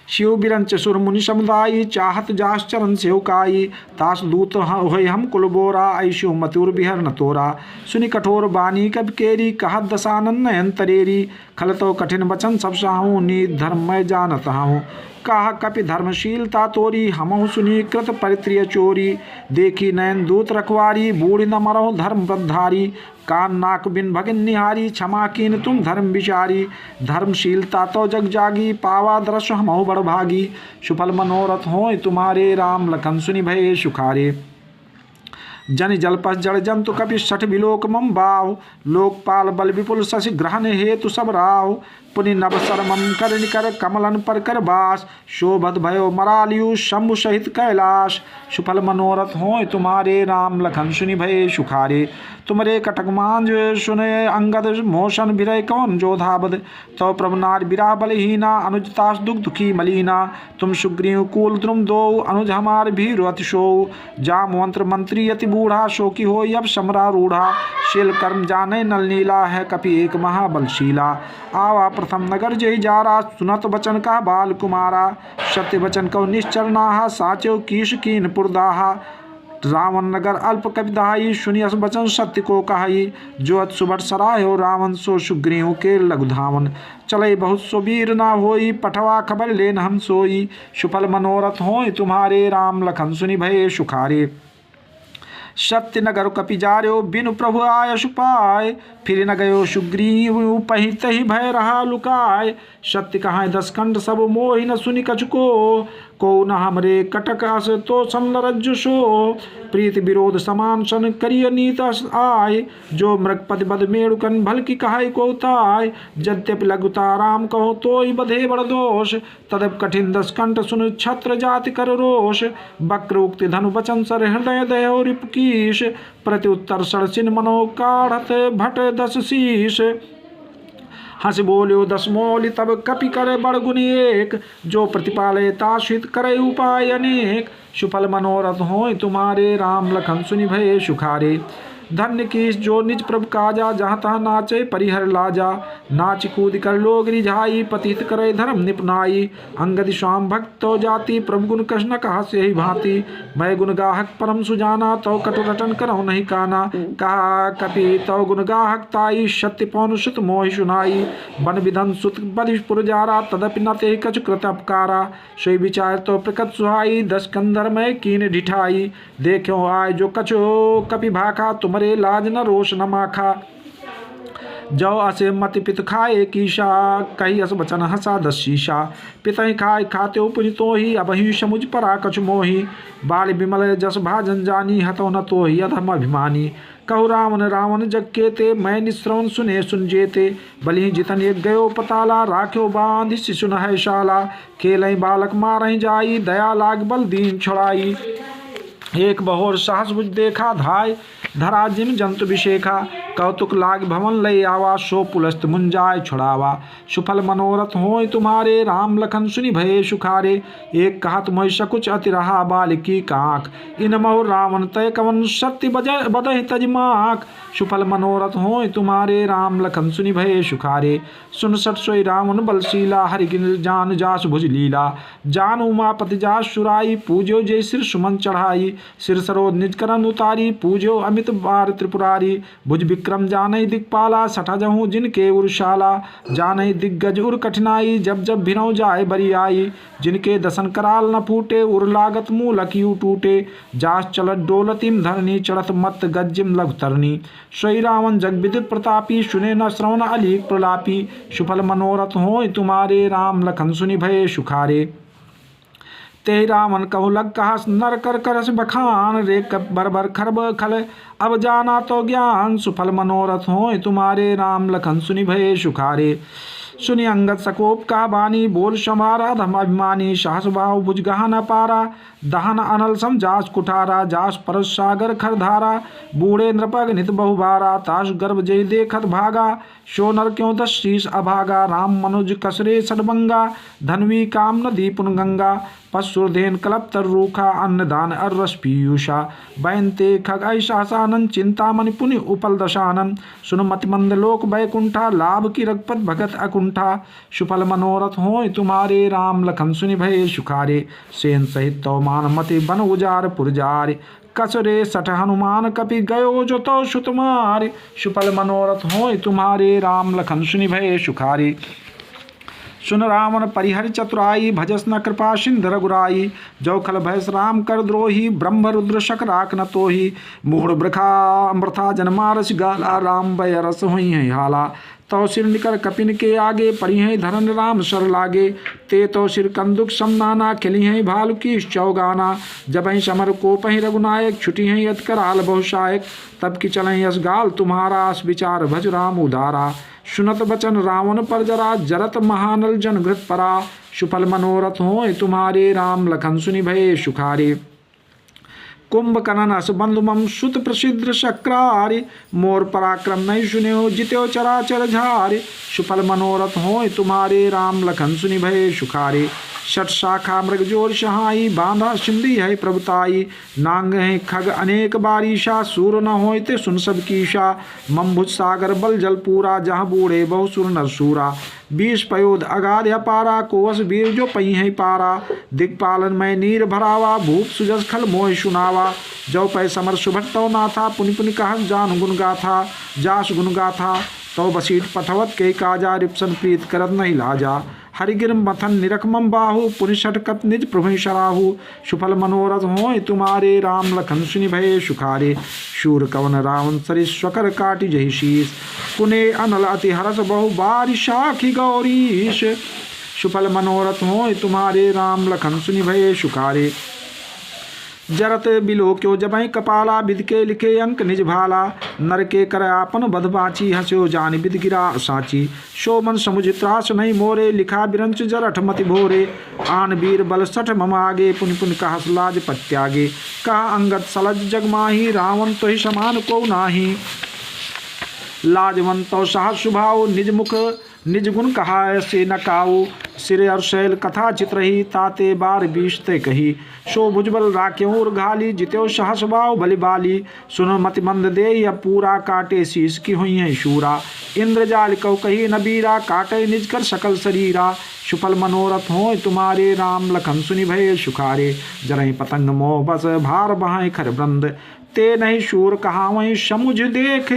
शिव बिरंच सुर मुनि समुदायी, चाहत जास चरण सेवकाई। तास दूत होय हम कुल बोरा, ऐशो मतिउर बिहर न तोरा। सुनि कठोर बानी कब केरी, कहत दसानन नयन तरेरी। खलतो कठिन बचन सब साहूँ, नीत धर्म मैं जानत हूँ। कहा कपि धर्मशीलता तोरी, हमहु सुनी कृत परित्रिय चोरी। देखी नयन दूत रखवारी, बूढ़ न मरो धर्म व्रतधारी। कान नाक बिन भगिन निहारी, क्षमा कीन तुम धर्म विचारी। धर्मशीलता तो जग जागी, पावा दृश्य हमहु बड़ भागी। सुफल मनोरथ होय तुम्हारे, राम लखन सुनि भये सुखारे। जन जलपस जड़ जंतु कपि सठ विलोक मम बाव। लोकपाल बल विपुल शशि ग्रहण हेतु सब राव। पुनि नभ सरमम कर निकर, कमलन पर कर बास। शोभत भयो मरालियु, शंभु सहित कैलाश। सुफल मनोरथ होय तुम्हारे, राम लखन सुनि भये सुखारे। तुमरे कटक मांझ सुने अंगद, मोशन विरय कौन जोधाबद। तो प्रभु नार बिरा बलहीना, अनुजतास दुख दुखी मलीना। तुम सुग्रीव कूल द्रुम दो, अनुज हमार भीरु अति सो। जामवंत्र मंत्री अति बूढ़ा, शोकी हो अब समरा रूढ़ा। शील कर्म जाने नल नीला, है कपि एक महाबलशीला। आवा प्रथम नगर जय जारा, सुनत बचन का बाल कुमारा। सत्य वचन कहो निश्चर नाहा, साचो कीश कीन पुरदाहा। रावण नगर अल्प कपि दहाई, सुनियस बचन सत्य को कहाई। जो अत सुबट सराह्यो रावण, सो सुग्रीव के लघु धावन। चले बहुत सो वीर ना होई, पठवा खबर लेन हम सोई। सुफल मनोरथ होय तुम्हारे, राम लखन सुनि भये सुखारे। सत्य नगर कपि जार्यो, बिनु प्रभु आयसु पाय। फिर न गयो सुग्रीव पहि, तहि भय रहा लुकाय। सत्य कहाँ 10 कंठ सब मोहि न सुनि कछुको, को न हमरे कटक अस तो संलरज्जु सो, प्रीति विरोध समान सन करिय नीत आय, जो मृगपति बद मेड़ुकन भल की कहाय को ताय, यद्यपि लघुता राम कहो तो ही बधे बड़ दोष, तदप कठिन 10 कंठ सुन छत्र जाति कर रोष, वक्र उक्ति धनु वचन सर हृदय दयो रिपुकीश, प्रत्युत्तर सड़सिन मनो काढ़त भट 10 शीश, हंस बोल्यो 10 मौलि तब कपि करे बड़ गुण एक, जो प्रतिपालय ताशित करे उपाय अनेक, सुफल मनोरथ होय तुम्हारे राम लखन सुनि भये सुखारे, धन्य कीस जो निज प्रभु काजा, जहाँ तहाँ नाचे परिहर लाजा, नाच कूद कर लोग रिझाई, पतित करे धर्म निपनाई, अंगदि स्वाम भक्त तो जाति, प्रभु गुण कृष्ण कहा से ही भांति, मैं गुण गाहक परम सुजाना, तो कटु रटन करहु नहीं काना, कहा कपि तो गुण गाहक ताई, सत्य पौन सुत मोहि सुनाई, बन विधन सुत बधिपुर जारा, तदपि न ते कछु कृत अपकारा, सोई विचार तो प्रकट सुहाई, 10 कंधर में कीन ढिठाई, देखो आय जो कछु कपि भाखा, तुम लाज न रोष न माखा, जो असे मति पित खाए कीशा, कही अस बचन हसा 10 शीशा, पितहि खाए खाते उपनि तो ही, अबहि समुझ परा कछु मोही, बाल विमल जस भाजन जानी, हतो न तो ही अधम अभिमानी, कहु रावण रावण जग केते, मैं निश्रवण सुने सुन जेते, बलि जितन एक गयो पताला, राख्यो बांधि शिशु न है शाला, खेलहि बालक मारहि जाई, दया लाग बल दीन छुड़ाई, एक बहोर साहस बुझ देखा, धाय धरा जिम जंतु विशेखा, कौतुक लाग भवन लय आवा, सो पुलस्त मुंजाय छुड़ावा, सुफल मनोरथ होय तुम्हारे राम लखन सुनि भये सुखारे, एक कहत मोहि सकुच अति रहा बालिकी कांख, इन मोह रावण तय कवन सत्य बदहि तजमाक, सुफल मनोरथ होय तुम्हारे राम लखन सुनि भये सुखारे, सुन सट सोई रावण बलशीला, हरि जान जास भुज लीला, जान उमापति जास सुराई, पूज्यो जय सिर सुमन चढ़ाई, सिर सरोद निज करन उतारी, पूज्यो अमित बार त्रिपुरारी, भुज विक्रम जानई दिक्पाला, सठा जहूँ जिनके उर्शाला, जानई दिग्गज उर कठिनाई, जब जब भिनौ जाए बरी आई, जिनके दसन कराल न फूटे, उर लागत मूलक यू टूटे, जास चलत डोलतिम धरनी, चढ़त मत गज्जिम लघु तरनी, सोई रावण जग विदित प्रतापी, सुने न श्रवण अलीक प्रलापी, सुफल मनोरथ होय तुम्हारे राम लखन सुनि भये सुखारे, ते रावण कहु लग कहा नर कर करस बखान, रे बर बर खरब खल अब जाना तो ज्ञान, सुफल मनोरथ होय तुम्हारे राम लखन सुनि भये सुखारे, सुनि अंगद सकोप का बानी, बोल समारा धम अभिमानी, साहस भाव भुज गहन पारा, दहन अनल सम जास कुठारा, जास परस सागर खर धारा, बूढ़े नृपग नित बहुबारा, ताश गर्भ जय देखत भागा, शो नर क्यों 10 शीश अभागा, राम मनुज कसरे सडबंगा, धनवी काम नदी पुन गंगा, पशुर्धेन कलप तर रूखा, अन्नदान अर्रस पीयूषा, बैनते खग ऐशासानन, चिंतामणि पुनि उपल दशानन, सुन मति मंद लोक बैकुंठा, लाभ की रगपत भगत अकुंठा, सुफल मनोरथ होय तुम्हारे राम लखन सुनि भये सुखारे, सेन सहित तो मान मति बन उजार पुरजारे, कसरे सठ हनुमान कपि गयो जो तो सुतमारे, सुफल मनोरथ होय तुम्हारे राम लखन सुनि भये सुखारे, सुन रावण परिहर चतुराई, भजस न कृपा सिंध रघुराई, जो खल भयस राम कर द्रोही, ब्रह्म रुद्र शक राख न तोही, मूढ़ वृथा जन्मारस गाला, राम भय रस हुई है हाला, तो सिर निकर कपिन के आगे, पड़ी है धरन राम सर लागे, ते तो सिर कंदुक समनाना, खिली है भालु की चौगाना, जब ही समर को पही रघुनायक, छुटी है यत कराल बहुशायक, तब की चलें यस गाल तुम्हारा, अस विचार भज राम उदारा, सुनत बचन रावण पर जरा, जरत महानल जन घृत परा, सुफल मनोरथ होय तुम्हारे राम लखन सुनि भये सुखारे, कुंभकर्ण अस बंधु मम सुत प्रसिद्ध शक्रारि, मोर पराक्रम नहीं सुन्यो जित्यो चराचर झारि, सुफल मनोरथ होय तुम्हारे राम लखन सुनि भये सुखारे, षट शाखा मृग जोर सहाई, बांधा सिंधी है प्रभुताई, नांग है खग अनेक बारीशा, सूर न होय ते सुन सब कीशा, मम्भुज सागर बल जल पूरा, जहाँ बूढ़े बहु सुर नर सूरा, 20 पयोध अगाध अपारा, कोवस वीर जो पई है पारा, दिक्पालन में नीर भरावा, भूप सुजस खल मोह सुनावा, जो पै समर सुभट तो नाथा, पुनि पुनि कह जान गुण गाथा, जास गुण गाथा, तो बसीठ पठवत के काजा, रिपसन प्रीत करत नहीं लाजा, हरिगिर मथन निरकमम बाहु पुनिषट कप निज प्रभु शराहु। सुफल मनोरथ हो तुम्हारे राम लखन सुनि भय सुखारे। शूर कवन रावण सरि स्वकर काटि जहि शीस। पुने अनल अति हरस बहु बारि साखी गौरीश। सुफल मनोरथ हो तुम्हारे राम लखन सुनि भय सुखारे। जरत बिलो क्यों जबई कपाला विद के लिखे अंक निज भाला। नर के कर आपन बध बाची हस्यो जान विद गिरा साची। शोमन समुझ त्रास नहीं मोरे लिखा बिरंच जरठ मति भोरे। आन वीर बल सठ मम आगे पुन पुन कहस लाज पत्यागे। कहा अंगद सलज जगमाही रावण तो ही समान को नाही। लाजवंतो साहस सुभाव निज मुख निज गुण कहा से न काऊ। सिरे और शैल कथा चित्रही ताते बार बीसते कही। शो भुजबल राक्यों घाली जित्यो सहस भाव बलि बाली। सुनो मति मंद दे अब पूरा काटे शीस की हुई है शूरा। इंद्रजाल कौ कही नबीरा काटे निज कर सकल शरीरा। सुफल मनोरथ हो तुम्हारे राम लखन सुनि भय सुखारे। जरहि पतंग मोह बस भार बहाय खर वृंद। ते नहीं शूर कहावहीं समुझ देख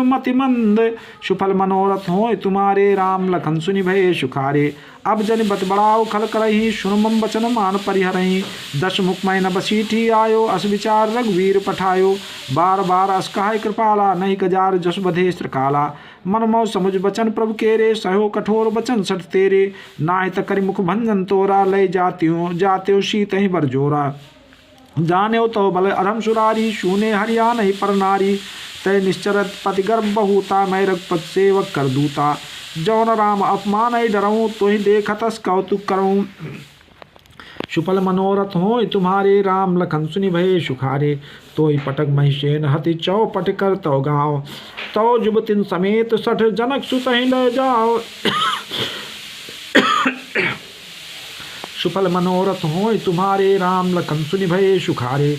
मति मंद। सुफल मनोरथ हो तुम्हारे राम लखन सुनि भय सुखारे। अब जन बत बड़ाओ खल करही सुन मम बचन मान परिहरही। दश मुख मै न बसीठी आयो अस विचार रघुवीर पठायो। बार बार अस कहाय कृपाला नहीं गजार जस बधे श्रकाला। मन मौ समुझ बचन प्रभु केरे सहो कठोर बचन सठ तेरे। नाहि त करि मुख भंजन तोरा लय जात्यो शीत ही बर जोरा। जान्यो तो बल अधम सुरारी शूने हरिया नहीं पर नारी। तय निश्चरत पति गर्भ बहुता मैं रघुपत सेवक कर दूता। जौन राम अपमान ही डरऊँ तो ही देखतस कौतुक करऊँ। सुफल मनोरथ हो तुम्हारे राम लखन सुनि भय सुखारे। तो ही पटक महिषेन हति चौपट कर तो गाँव। तो जुबतिन समेत सठ जनक सुत ही ले जाओ। सुफल मनोरथ हो तुम्हारे राम लखन सुनि भय सुखारे।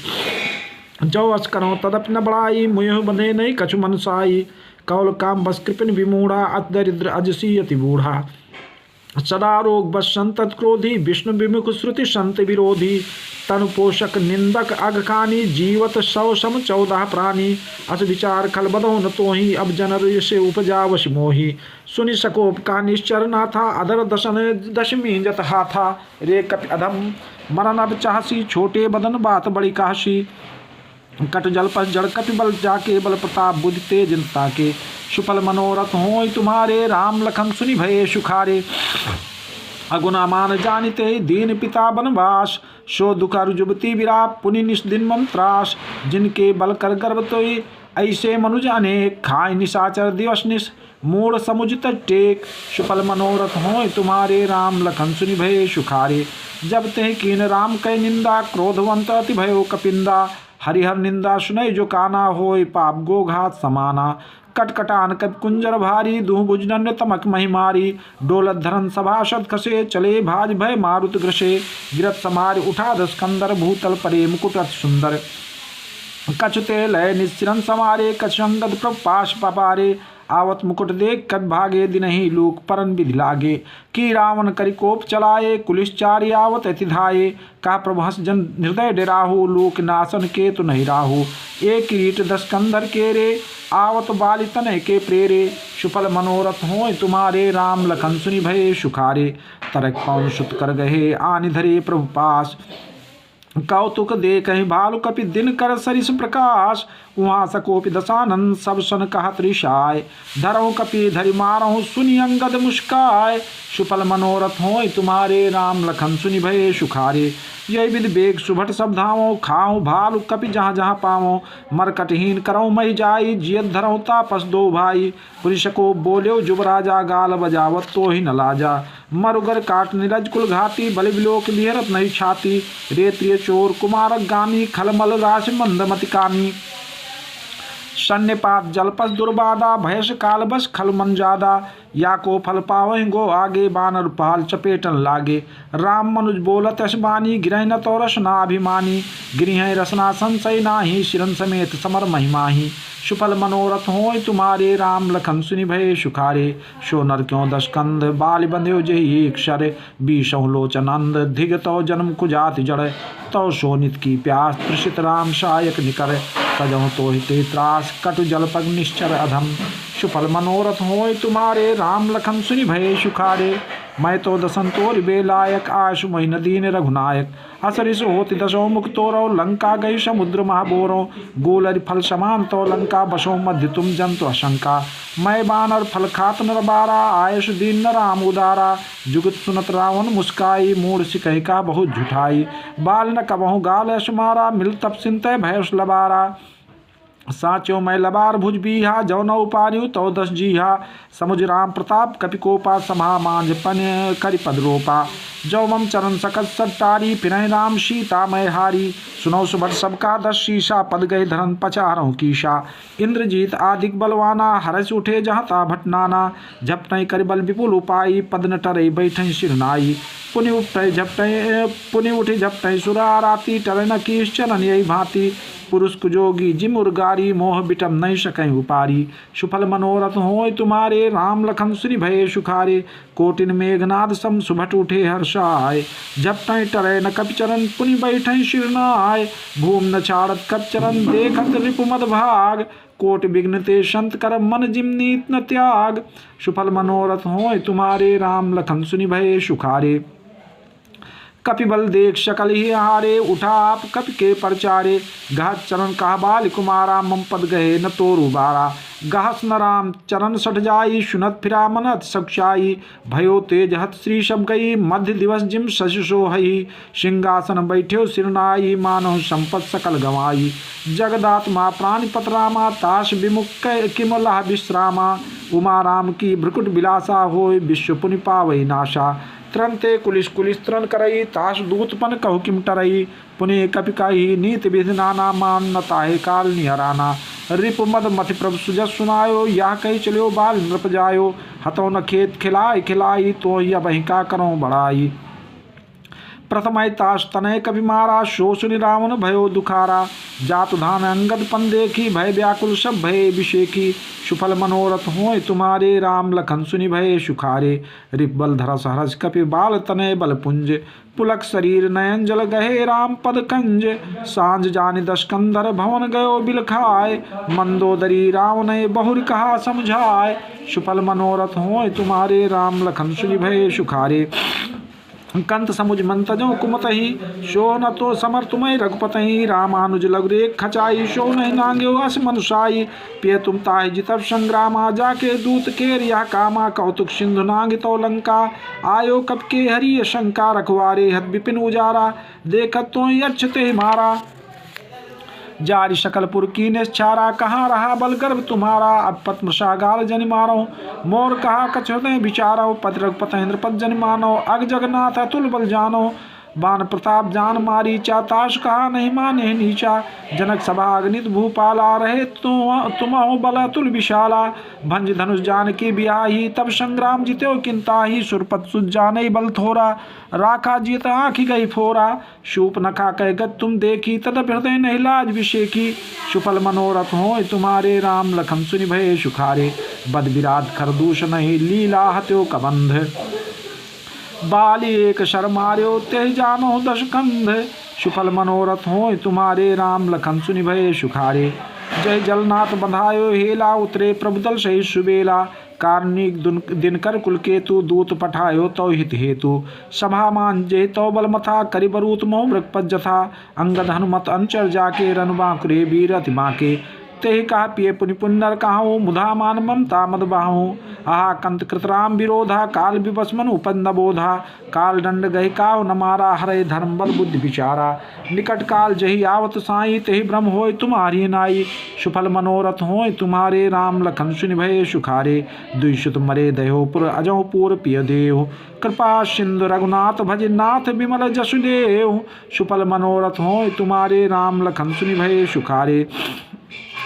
जो अस करो तदपि न बड़ाई मुँह बंधे नहीं कछु मनसाई। कौल काम बस कृपिन विमूढ़ा अत दरिद्र अजसी अति बूढ़ा। सदा रोग बस संतत क्रोधी विष्णु विमुख श्रुति संत विरोधी। तनु पोषक निंदक अगखानी जीवत सौ सम 14 प्राणी। अस विचार खल बदो न तोही अब जनर से उपजा वश मोही। सुनि सकोप का निश्चर ना था अधर दशन दशमी जत हाथा। रे कपि अधम मरन अब चाहसी छोटे बदन बात बड़ी काशी। कट जल पर जड़ कपि बल जाके बल प्रताप बुद्धि तेज ताके। सुफल मनोरथ हो तुम्हारे राम लखन सुनि भय सुखारे। अगुना मान जानिते दीन पिता बनवास। शो दुखर जुबती विराप पुनि निस्दिन मम त्रास। जिनके बल कर गर्भ तोई ऐसे मनुज अनेक। खाए निशाचर दिवस निश मूढ़ समुझ टेक। सुफल मनोरथ हो तुम्हारे राम लखन सुनि भय सुखारे। जब ते कीन राम कै निंदा क्रोधवंत अति भयो कपिंदा। हरिहर निंदा सुनय जो काना होय पाप गो घात समाना। कटकटान कप कुंजर भारी दुह भुजनन्य तमक महिमारी। डोलत धरन सभासद खसे चले भाज भय मारुत ग्रसे। गिरत समार उठा दस्कंदर भूतल परे मुकुट अति सुंदर। कछुते लय निश्चिरन समारे कछंगद प्रपाश पपारे। आवत मुकुट देख कद भागे दिनहि लोक परन विधि लागे। कि रावण करि कोप चलाए कुलिश्चारी आवत अति धाये। का प्रभु हंस जन हृदय डेराहु लोक नाशन के तु नहीं राहु। एक किरीट 10 कंधर के रे आवत बाली तनय के प्रेरे। सुफल मनोरथ हो तुम्हारे राम लखन सुनि भय सुखारे। तरक पवन सुत कर गहे आनि धरे प्रभु पास। कौतुक दे कहीं भालु कपि दिन कर सरिस प्रकाश। उहाँ सकोपि दशानन सब सन कहत ऋषाय। धरऊ कपि धरि मारहु सुनि अंगद मुस्काय। सुफल मनोरथ हो तुम्हारे राम लखन सुनि भय सुखारे। यही विधि बेग सुभट सब धावो खाऊं भालु कपि जहाँ जहाँ पावो। मरकटहीन करऊँ मही जाई जियत धरऊँ तापस दो भाई। पुरुष को बोल्यो जुबराजा गाल बजावत तो ही न लाजा। मरुगर काट निरज कुल घाती बलि विलोक लिहरत नहीं छाती। रेत्रिय चोर कुमारक गामी खलमल राश मंदमति कामी। सन्निपात जलपस दुर्बादा भयस काल बस खल मन जादा। या को फल पावहि गो आगे बानर पाल चपेटन लागे। राम मनुज बोलत यश बानी गिरह न तो रसना अभिमानी। गिरिह रसना संशय नाही शिरन समेत समर महिमाही। सुफल मनोरथ हो तुम्हारे राम लखन सुनि भय सुखारे। शो नर क्यों 10 कंध बाल बंध्यो जहि एक शर। 20 लोचनंद धिग तो जन्म कुजाति जड़। तो सोनित की प्यास तृषित राम सायक निकर। सजहु तो हिते त्रास कटु जलपग निश्चर अधम। सुफल मनोरथ हो तुम्हारे राम लखन सुनि भय सुखारे। मैं तो दसंतोर बेलायक आशु महीन दीन रघुनायक असरिस होति दशो मुक्तोरो लंका गई समुद्र महाबोरो गोलरि फल समान तो लंका बसो मध्य तुम जंतु आशंका मैं बानर फल खात नर बारा आयुष दीन न राम उदारा जुगत सुनत रावण मुस्काई मूड सिकह का बहुत झुठाई बाल न कबहु गाल यश मारा मिल तप सिंतय भयस लबारा साचो मैं लबार भुज बीहा जौ न उपार्यु तो 10 जीहा समुझ राम प्रताप कपिकोपा समा मांझ पन करि पद रोपा जौ मम चरण सकत सट्टारी फिरहि राम सीता मैं हारी सुनौ सुभट सबका 10 शीशा पद गए धरन पचारहु कीशा इंद्रजीत आदिक बलवाना हरस उठे जहाँ ता भटनाना झपटई कर बल विपुल उपाई पद न टरई बैठई सिरनाई पुनि उठे झपटई सुरा राती टरै न कीश चरण यही भांति पुरुष कुजोगी जिम उर्गारी मोह बिटम नहीं सकई उपारी सुफल मनोरथ होय तुम्हारे राम लखन सुनि भये सुखारे कोटिन मेघनाद सम सुभट उठे हर्षाय झपटई टरै न कपिचरण पुनि बैठई शिरनाय भूम न छाड़त कपिचरण देखत रिपुमद भाग कोट विघ्न ते संत कर मन जिम नीत न त्याग सुफल मनोरथ होय तुम्हारे राम लखन सुनि भये सुखारे कपि बल देख शकल ही हारे उठा आप कपि के परचारे गहत चरण कहा बाल कुमारा मम पद गहे न तोरु बारा गहस न राम चरण सठ जाई सुनत फिरा मनत सक्षाई भयो तेज हत श्री सब गई मध्य दिवस जिम शशि सोहई सिंहासन बैठ्यो सिरनाई मानो संपत सकल गवाई जगदात्मा प्राणिपत रामा ताश विमुख किम लह विश्रामा उमा राम की भ्रकुट विलासा होय विश्व पुनि पावई नाशा त्रंते कुलिस कुलिस त्रन करई ताश दूतपन कहु किम टरई पुनि कपि कही नीति विधि नाना मान न ताहे काल निहराना रिप मद मति प्रभु सुजस सुनायो या कही चलियो बाल नृप जायो हतो न खेत खिलाई खिलाई तो यह बहिका करो बढ़ाई प्रथम ताश तनय कवि मारा शो सुनि रावण भयो दुखारा जात धान अंगद पन देखी भय व्याकुल सब भय अभिषेकी सुफल मनोरथ होय तुम्हारे राम लखन सुनि भये सुखारे रिप बल धरस हरस कपि बाल तनय बल पुंज पुलक शरीर नयन जल गहे राम पद कंज सांझ जानि 10 कंधर भवन गयो बिल खाय मंदोदरी रावण बहुर कहा समझाय सुफल मनोरथ होय तुम्हारे राम लखन सुनि भये सुखारे कंत समुझ मंतजो कुमतहि शो न तो समर्थमय रघुपतहि रामानुज लघुरे खचाई शो नहीं नांग्यो अस मनुषाई पिय तुम ताहि जितब संग्रामा जाके दूत के रिया कामा कौतुक सिंधु नांग तो लंका आयो कप के हरि शंका रखवारे हत विपिन उजारा देखत तो यक्षते मारा जारी शकलपुर की निश्चारा कहाँ रहा बल गर्भ तुम्हारा अब पद्म सागाल जन मारो मोर कहा कछुदय विचारो पद रघुपतेन्द्र पद जन मानो अग जगन्नाथ अतुल बल जानो बान प्रताप जान मारी चाताश कहा नहीं माने नीचा जनक सभा अग्नित भूपाला रहे तुम हो बल अतुल विशाला भंज धनुष जान की बियाही तब संग्राम जित्यो किंताही सुरपत सुज जाने बल थोरा राखा जीत आँखी गई फोरा शूप नखा कह गत तुम देखी तदप हृदय नहीं लाज विषेकी सुफल मनोरथ हो तुम्हारे राम लखन सुनि भये सुखारे बद विराट खरदूष नहीं लीला हत्यो कबंध बाली एक शर मार्यो ते जानो 10 कंध सुफल मनोरथ होय तुम्हारे राम लखन सुनि भये सुखारे जय जलनाथ बंधायो हेला उतरे प्रभुदल सही सुबेला कार्णिक दिनकर कुलकेतु दूत पठायो तो हित हेतु सभा मान जय तो बलमथा करिबरूत मोह मृगपत जथा अंगद हनुमत अंचर जाके रनबांकुरे वीर अति बांके तेहि कहा पिए पुनि पुन्नर कहाऊँ मुधा मान ममता मद बाहूँ आहा कंत कृतराम विरोधा काल विवस्मन उपन बोधा काल दंड गहि काव न मारा हरे धर्म बल बुद्धि विचारा निकट काल जही आवत साई तेहि ब्रह्म होय तुम्हारी नाई सुफल मनोरथ होय तुम्हारे राम लखन सुनि भये सुखारे द्विषुत मरे दयोपुर अजोपुर पिय देव कृपा सिंधु रघुनाथ भज नाथ विमल जसुदेव सुफल मनोरथ होय तुम्हारे राम लखन सुनि भये सुखारे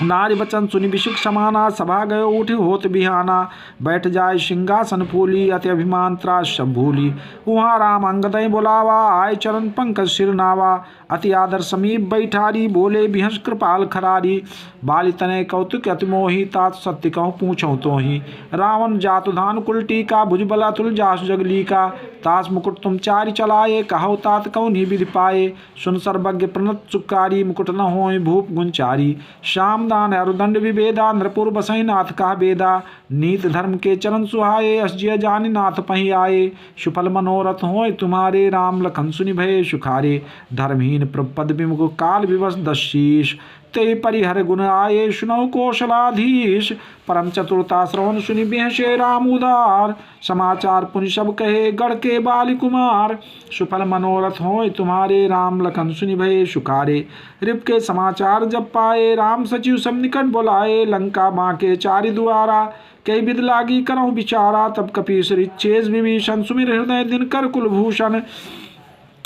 नारी बचन सुनि विशिक समाना सभा गयो उठ होत बिहाना बैठ जाय सिंहासन फूली अति अभिमान त्रास सब भूली वहाँ राम अंगदय बोलावा आय चरण पंकज सिर नावा अति आदर समीप बैठारी बोले बिहस कृपाल खरारी बाली तनय कौतुक अति मोही तात सत्य कहूँ पूछो तो ही रावण जातु धान कुलटी का भुजबला तुल जासु जगली का तास मुकुट तुम चारि चलाए, कहो तात कौनी विधि पाए। सुन सर्वज्ञ प्रणत सुकारी, मुकुट न होय भूप गुंचारी। श्याम दान अरुदंड विभेदा, नृपुर बसई नाथ का बेदा। नीत धर्म के चरण सुहाए, असजिय जानि नाथ पही आए। सुफल मनोरथ होय तुम्हारे, राम लखन सुनि भये सुखारे। धर्महीन प्रपद विमुख, काल विवश दशीष। ते परिहर गुण आये, सुनौ कौशलाधीश। परम चतुरता श्रवण सुनि बिहसे राम उदार। समाचार पुनि सब कहे, गढ़ के बाली कुमार। सुफल मनोरथ होय तुम्हारे, राम लखन सुनि भये सुखारे। रिप के समाचार जब पाए, राम सचिव सब निकट बुलाए। लंका बांके चारि दुआरा, कई विध लागी करऊँ विचारा। तब कपीस ऋचेस विभीषण, सुमिर हृदय दिनकर कुलभूषण।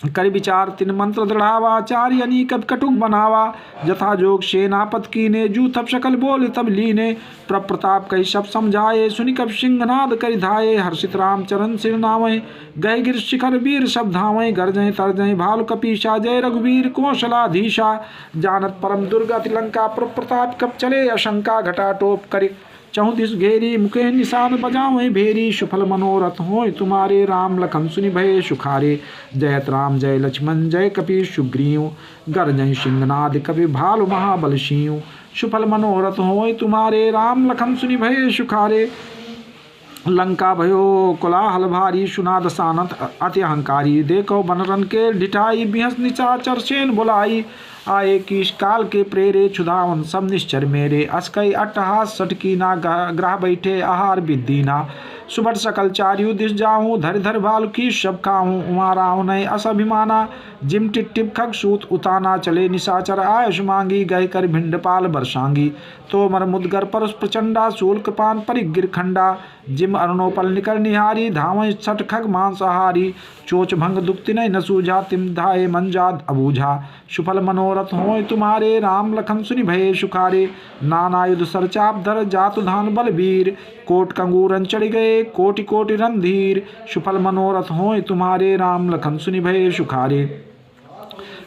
कर विचार तिन मंत्र दृढ़ावा, चारि अनीक कटुक बनावा। जथा जोग सेनापत कीने, जू तब सकल बोल तब लीने। प्रताप कही सब समझाए, सुनि कब सिंहनाद करि धाये। हर्षित राम चरण सिर नावै, गए गिर शिखर वीर सब धावै। गरजय तरजय भालु कपीशा, जय रघुवीर कौशलाधीशा। जानत परम दुर्गति लंका, प्रताप कब चले अशंका। घटा टोप करि चौदिस घेरी, मुके निशान बजावे भेरी। सुफल मनोरथ होय तुम्हारे, राम लखन सुनि भये सुखारे। जयत राम जय लक्ष्मण, जय कपीस सुग्रीव। गरजय सिंहनाद कपि भालु महाबल सिंह। सुफल मनोरथ होय तुम्हारे, राम लखन सुनि भये सुखारे। लंका भयो कोलाहल भारी, सुना दसानत अति अहंकारी। देखो बनरन के ढिठाई, बिहस निचाचर सेन बुलाई। आए कीश काल के प्रेरे, छुदावन सब निश्चर मेरे। अस्कई अट्टहास सटकी ना, ग्रह बैठे आहार विदीना। सुबट सकल चारियु दिश जाऊँ, धर धर भालु की सब खाऊँ। उमा राव नय अस अभिमाना, जिम टिप खग सूत उताना। चले निशाचर आयुष मांगी, गह कर भिंडपाल बरसांगी। तो मर मुदगर परस प्रचंडा, सूल कृपान परिगिर खंडा। जिम अरुणोपल निकर निहारी, धावै छठ खग मांसाहारी। चोच भंग दुक्ति नहीं न सूझा, तिम धाये मंजाद अबूझा। सुफल मनोरथ होय तुम्हारे, राम लखन सुनि भये सुखारे। नाना युध सरचाप धर, जातु धान बलबीर। कोट कंगूरन चढ़ गए, कोटि कोटि रणधीर। सुफल मनोरथ होय तुम्हारे, राम लखन सुनि भये सुखारे।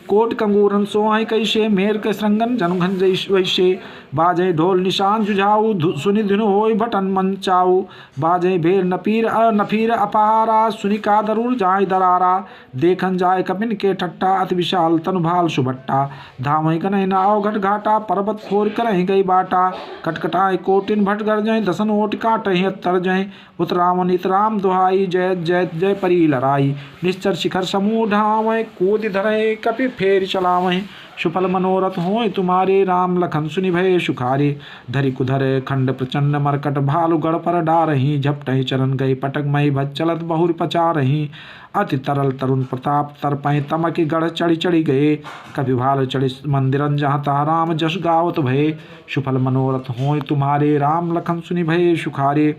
कोट कंगूरन सोहाय कैसे, मेर के श्रृंगन जनुघन वैसे। बाजे ढोल निशान जुझाऊ, सुनि धुन होय भटन मंचाऊ। बाजे भेर नफीर अपारा, सुनि कादरुर जाय दरारा। देखन जाय कपिन के ठट्टा, अति विशाल तनु भाल सुभट्टा। धामय कनहि नाव घट घाटा, पर्वत फोर करहि गई बाटा। कटकटाए कोटिन भट गरजय, दसन ओट काटहि तरजय। उत राम नित राम दुहाई, जय जय जय परी लड़ाई। निश्चर शिखर समूह ढावै, कूद धरहि कपि फेर चलावै। सुफल मनोरथ होय तुम्हारे, राम लखन सुनि भये सुखारे। धरि कुधर खंड प्रचंड मरकट, भालु गढ़ पर डारहि। झपटहि चरण गई पटक मई, भज चलत बहुर पचारहि। अति तरल तरुण प्रताप, तरपहि तमकि गढ़ चढ़ी चढ़ी गए। कपि भाल चढ़ि मंदिरन, जहाँ तहाँ राम जस गावत भये। सुफल मनोरथ होय तुम्हारे, राम लखन सुनि भये सुखारे।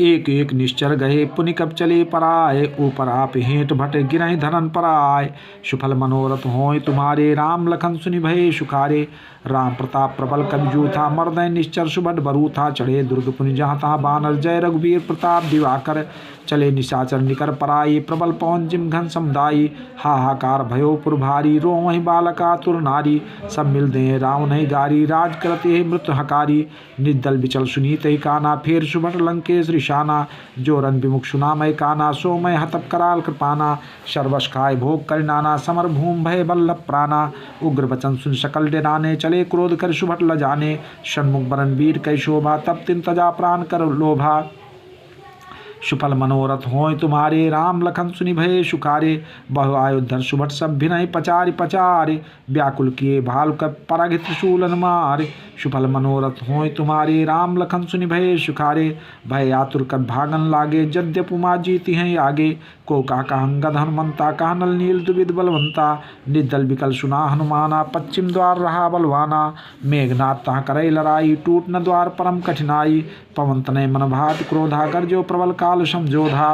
एक एक निश्चर गए, पुनि कब चले पराए। ऊपर आप हेंट भट, गिरहि धरन पराए। सुफल मनोरथ होय तुम्हारे, राम लखन सुनि भये सुखारे। राम प्रताप प्रबल कबि था, मर्दय निश्चर सुबड बरू था। चढ़े दुर्ग पुनि जहाँ तहाँ बानर, जय रघुवीर प्रताप दिवाकर। चले निशाचर निकर पराई, प्रबल पवन जिम घन समुदायी। हाहाकार भयो पुर भारी, रोवहि बालका तुर नारी। सब मिल दे राव नहीं गारी, राज करते हे मृत्यु हकारी। निदल बिचल सुनीत ही काना, फेर सुभट लंकेश रिशाना। जो रन विमुख सुना मैं काना, सो मैं हतप कराल कृपाना। सर्वश खाय भोग कर नाना, समर भूम भय बल्लभ प्राणा। उग्र वचन सुन सकल डेराने, चले क्रोध कर सुभट ल जाने। षण्मुख बरन वीर कै शोभा, तब तिन तजा प्राण कर लोभा। सुफल मनोरथ होय तुम्हारे, राम लखन सुनि भये सुखारे। बहु आयुधर सुभट सब भिनहि पचारि पचारे। व्याकुल किए भालु कप परघ त्रिशूलन मारे। सुफल मनोरथ होय तुम्हारे, राम लखन सुनि भये सुखारे। भय आतुर कप भागन लागे, यद्यपि उमा जीति हैं आगे। को कहा गद हनुमंता, कहा नल नील दुविध बलवंता। निदल विकल सुना हनुमाना, पश्चिम द्वार रहा बलवाना। मेघनाथ तहाँ करई लड़ाई, टूट न द्वार परम कठिनाई। पवन तनय मन भात क्रोधा, गर्जो प्रबल काल समझोधा।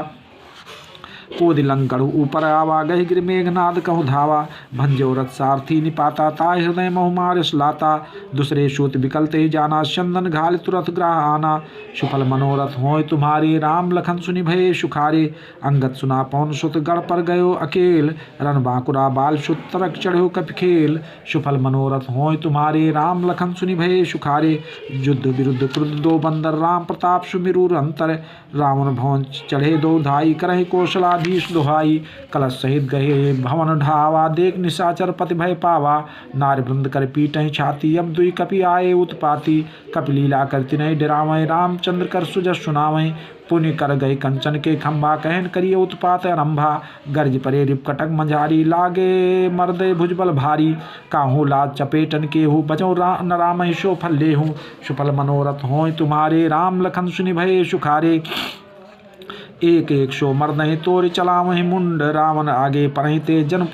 कोदि लंकड़ ऊपर आवा, गहि गिर मेघनाद कहु धावा। भंजो रथ सारथी निपाता, ताय हृदय महु मारिस लाता। दूसरे सूत बिकल ते जाना, चंदन घाल तुरत ग्राह आना। सुफल मनोरथ होय तुम्हारे, राम लखन सुनि भये सुखारे। अंगद सुना पवन सुत, गढ़ पर गयो अकेल। रन बांकुरा बाल सुत, तरक चढ़ो कपि खेल। सुफल मनोरथ होय तुम्हारे, राम लखन सुनि भये सुखारे। युद्ध विरुद्ध क्रुद्ध दो बंदर, राम प्रताप सुमिरु अंतर। रावण भवन चढ़े दो धाई, करहि कौशलाधीश दुहाई। कलश सहित गए भवन ढावा, देख निशाचर पति भय पावा। नार वृंद कर पीटहि छाती, अब दुई कपि आए उत्पाती। कपि लीला कर तिनहि डरावै, रामचंद्र कर सुजस सुनावै। पुण्य कर गए कंचन के खंभा, कहन करिए उत्पात आरंभा। गर्ज परे रिपकटक मझारी, लागे मर्दे भुजबल भारी। काहू लाज चपेटन के हूँ, बचौ न राम सो फल लेहूँ। सुफल मनोरथ होय तुम्हारे, राम लखन सुनि भये सुखारे। एक एक सो मर्दहि तोरि चलावहि मुंड, रावण आगे परहि ते जन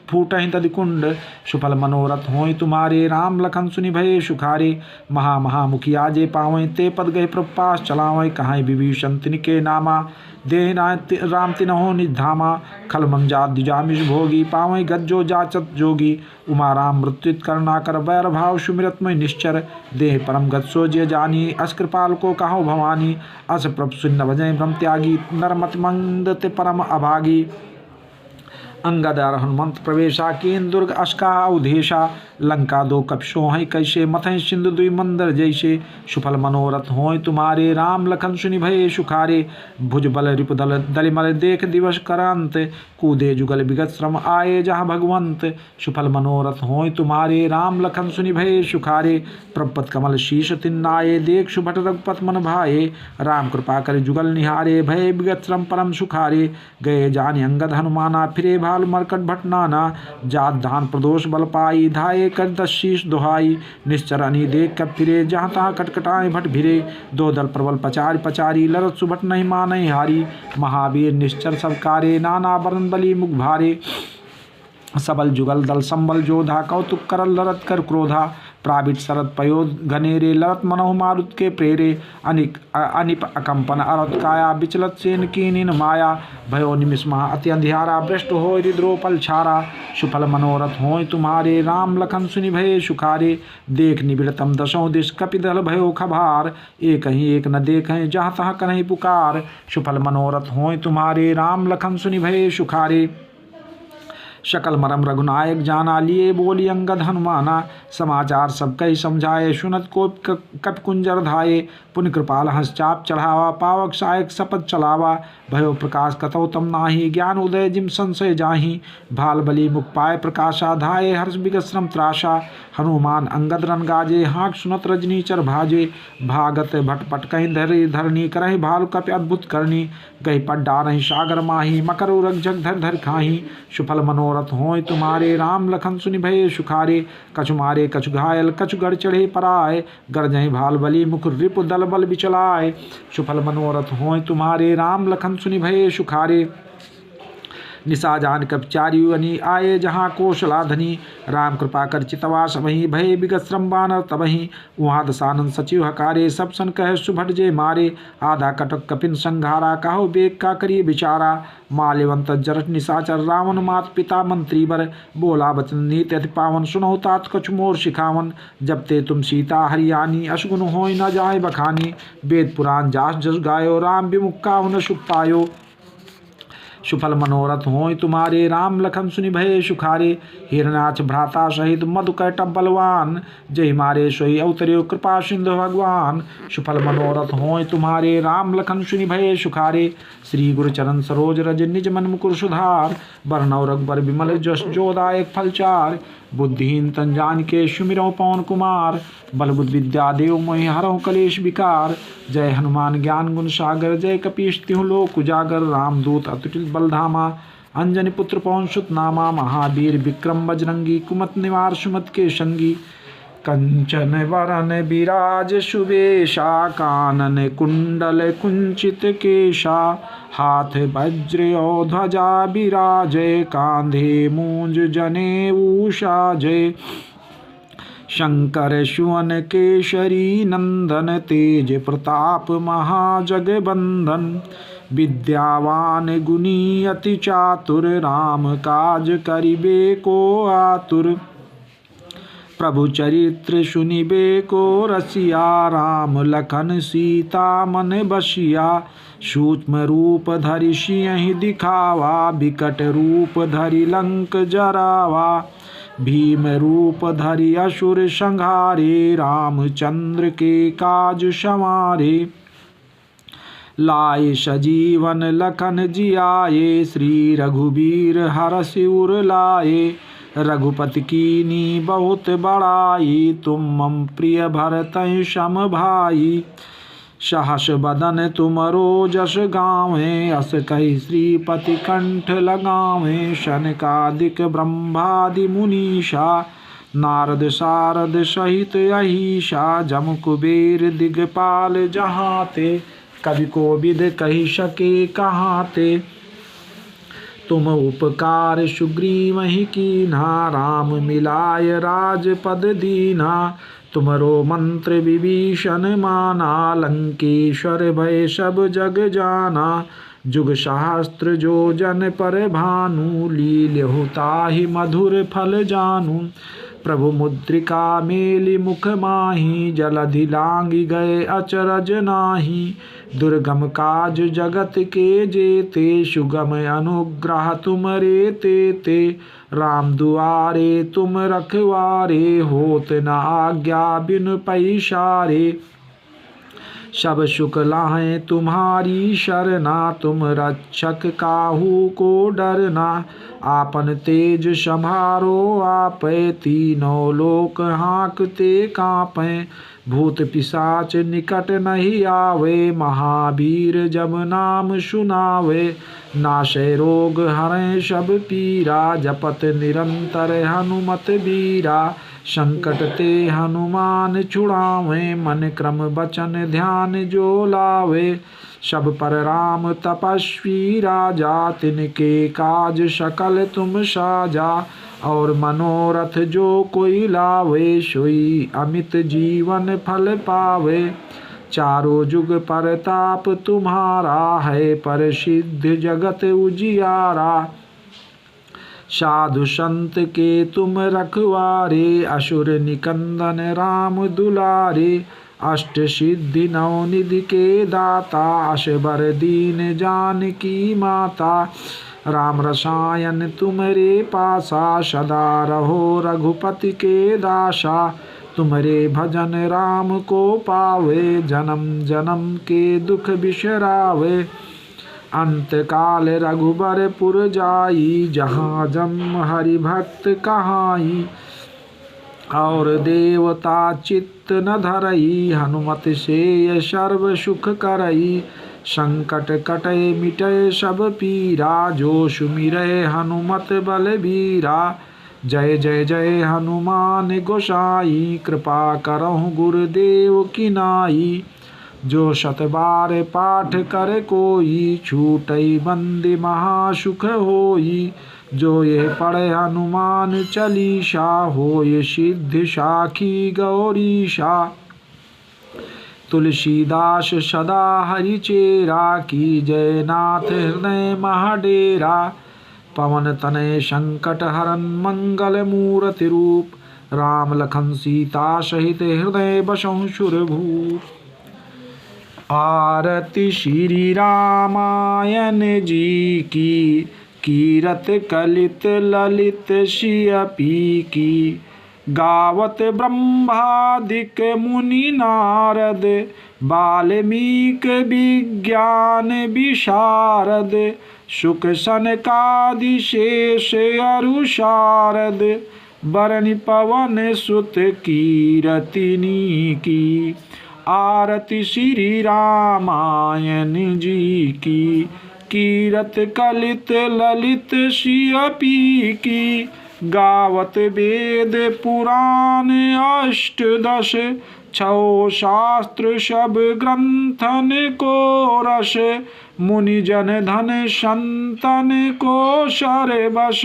फूटहि तदि कुंड। सुफल मनोरथ होय तुम्हारे, राम लखन सुनि भये सुखारे। महा महा मुखिया जे पावै, ते पद गए प्रपास चलावै। कहाई विभीषण तिनके नामा, दे राम तिनहो निज धामा। खल मंजा द्विजामिष भोगी, पावै गज्जो जाचत जोगी। उमा राम मृत्युत करना कर, बैर भाव सुमिरत मैं निश्चर। देह परम गत सो जे जानी, अस कृपाल को कहो भवानी। अस प्रभ सुन भजै ब्रह्म त्यागी, नरमति मंद ते परम अभागी। अंगद और हनुमंत प्रवेशा, कीन दुर्ग अस्का उदेशा। लंका दो कपि हैं कैसे, मथै सिंधु दुई मंदर जैसे। सुफल मनोरथ होय तुम्हारे, राम लखन सुनि भये सुखारे। भुज बल रिपु दल दलिमल, देख दिवस करांत। कूदे जुगल विगत श्रम, आए जहाँ भगवंत। सुफल मनोरथ होय तुम्हारे, राम लखन सुनि भये सुखारे। प्रपत कमल शीश तिन्नाये, देख सुभट रघुपत मन भाये। राम कृपा कर जुगल निहारे, भय विगत श्रम परम सुखारे। गए जानि अंगद हनुमाना, फिरे भाल मरकट भट नाना। जात धान प्रदोष बल पाई, धाये कर दस शीश दुहाई। निश्चर अनी देख कब फिरे, जहाँ तहाँ कटकटाए भट भिरे। दो दल प्रबल पचारि पचारी, लरत सुभट नहीं मानहि हारी। महावीर निश्चर सब कारे, नाना बरन बली मुख भारे। सबल जुगल दल संबल जोधा, कौतुक करल लरत कर क्रोधा। प्राविट शरद पयोध घनेरे, लरत मनोह मारुत के प्रेरे। अनिप अकंपन अरत काया, विचलत सेन कीनिन माया। भयो निमिष महा अति अंधियारा, भ्रष्ट हो हृद्रो पल छारा। सुफल मनोरथ होय तुम्हारे, राम लखन सुनि भये सुखारे। देख निबिड़तम दशों दिश, कपि दल भयो खभार। एक ही एक न देखें, जहाँ तहाँ करहि पुकार। सुफल मनोरथ होय तुम्हारे, राम लखन सुनि भये सुखारे। शकल मरम रघुनायक जाना, लिए बोली अंगद हनुमाना। समाचार सब कही समझाए, सुनत को कपि कुंजर धाये। पुण्य कृपाल हंस चाप चढ़ावा, पावक सायक सपथ चलावा। भयो प्रकाश कतौ तम नाही, ज्ञान उदय जिम संशय जाहि। भाल बली मुख पाए प्रकाशा, धाये हर्ष विगत श्रम त्रासा। हनुमान अंगद रन गाजे, हाँक सुनत रजनी चर भाजे। भागत भटपट कहीं धरि धरनी, करहि भालु कपि अद्भुत करनी। गही पट डारहि सागर माही, मकर उरग जग धर धर खाही। सुफल मनोरथ होय तुम्हारे, राम लखन सुनि भये सुखारे। कछु मारे कछु घायल, कछु गढ़ चढ़े पराए। गरजहि भाल बली मुख, रिपु दल बल बिचलाए। सुफल मनोरथ होय तुम्हारे, राम लखन सुनि भये सुखारे। निशा जान कपि चारियु अनी, आए जहाँ कौशलाधनी। राम कृपा कर चितवा सबहि, भय विगत श्रम बानर तबहि। वहाँ दशानन सचिव हकारे, सब सन कह सुभट जे मारे। आधा कटक कपिन संघारा, कहो बेग का करिए विचारा। माल्यवंत जरठ निशाचर, रावण मात पिता मंत्री बर। बोला बचन नीति अति पावन, सुनहु तात कछु मोर शिखावन। जब ते तुम सीता हरियाणी, अशगुन होय न जाए बखानी। वेद पुराण जास जस गायो, राम विमुख काहु न सुख पायो। सुफल मनोरथ होय तुम्हारे, राम लखन सुनि भये सुखारे। हिरणाक्ष भ्राता सहित मधुकैटभ बलवान, जय मारे सोई अवतर्यो कृपा सिंधु भगवान। सुफल मनोरथ होय तुम्हारे, राम लखन सुनि भये सुखारे। श्री गुरु चरण सरोज रज, निज मन मुकुर सुधार। बरनौ रघुबर विमल जस, जोदायक फलचार। बुद्धिहीन तन जानिके, सुमिरौ पवन कुमार। बल बुद्धि विद्या देव मोहि, हरहु कलेश विकार। जय हनुमान ज्ञान गुण सागर, जय कपीश तिहु लोक उजागर। रामदूत अतुलित बलधामा, अंजनी पुत्र पवन सुत नामा। महावीर विक्रम बजरंगी, कुमत निवार सुमत के संगी। कंचन वरन विराज सुबेशा, कानन कुंडल कुंचित केशा। हाथ वज्र और ध्वजा विराजय, कांधे मूंज जनेऊ साजय। शंकर सुवन केसरी नंदन, तेज प्रताप महाजगबंदन। विद्यावान गुणी अति चातुर, राम काज करिबे को आतुर। प्रभु चरित्र सुनिबे को रसिया, राम लखन सीता मन बसिया। सूक्ष्म रूप धरि सिंह दिखावा, विकट रूप धरि लंक जरावा। भीम रूप धरि असुर संहारे, रामचंद्र के काज संवारे। लाए सजीवन लखन जियाए, श्री रघुबीर हरषि उर लाए। रघुपति कीनी बहुत बड़ाई, तुम मम प्रिय भरतहि सम भाई। सहस बदन तुमरो जस गावें, अस कहि श्रीपति कंठ लगावें। सनकादिक ब्रह्मादि मुनीषा, नारद सारद सहित अहिषा। जम कुबेर दिगपाल जहाते, कवि कोविद कहि सके कहाते। तुम उपकार सुग्रीवहि कीन्हा, राम मिलाय राजपद दीन्हा। तुमरो मंत्र विभीषण माना, लंकेश्वर भय सब जग जाना। जुग सहस्त्र जो जन पर भानु, लील्यहु ताहि मधुर फल जानू। प्रभु मुद्रिका मेलि मुख माहि, जलधि लांघि गए अचरज नाही। दुर्गम काज जगत के जेते, सुगम अनुग्रह तुमरे तेते। राम दुआरे तुम रखवारे, होत न आज्ञा बिनु पैसारे। सब सुख लाहे तुम्हारी शरणा, तुम रक्षक काहू को डरना। आपन तेज संभारो आपै, तीनों लोक हाँकते कांपै। भूत पिशाच निकट नहीं आवे, महावीर जब नाम सुनावे। नाशै रोग हरै सब पीरा, जपत निरंतर हनुमत बीरा। संकट ते हनुमान छुड़ावे, मन क्रम वचन ध्यान जो लावे। सब पर राम तपस्वी राजा, तिनके काज सकल तुम साजा। और मनोरथ जो कोई लावे, सोई अमित जीवन फल पावे। चारों जुग परताप तुम्हारा, है प्रसिद्ध जगत उजियारा। साधु संत के तुम रखवारे, असुर निकंदन राम दुलारे। अष्ट सिद्धि नवनिधि के दाता, असबर दीन जानकी माता। राम रसायन तुमरे पासा, सदा रहो रघुपति के दासा। तुमरे भजन राम को पावे, जन्म जन्म के दुख बिसरावे। अंत काल रघुबर पुर जाई, जहाँ जम हरि भक्त कहाई। और देवता चित्त न धरई, हनुमत से सर्व सुख करई। संकट कटै मिटै सब पीरा, जो सुमिरै हनुमत बलबीरा। जय जय जय हनुमान गोसाई, कृपा करहु गुरुदेव की नाई। जो शत बार पाठ कर कोई, छूटई बंदी महासुख होई। जो ये पढ़े हनुमान चालीसा, होय सिद्धि साखी गौरीशा। तुलसीदास सदा हरिचेरा, की जय नाथ हृदय महाडेरा। पवन तनय संकट हरन मंगल मूर्ति रूप, राम लखन सीता सहित हृदय बसहु सुरभूप। आरती श्री रामायण जी की, कीरत कलित ललित शियपी की। गावत ब्रह्मादिक मुनि नारद, वाल्मीकि विज्ञान विशारद। शुक सनकादि शेष अरु शारद, बरनि पवन सुत कीरतिनी की। आरती श्री रामायण जी की, कीरत कलित ललित शियपी की। गावत वेद पुराण अष्टदश, छौ शास्त्र सब ग्रंथन को रस। मुनि जन धन संतन को सर बस,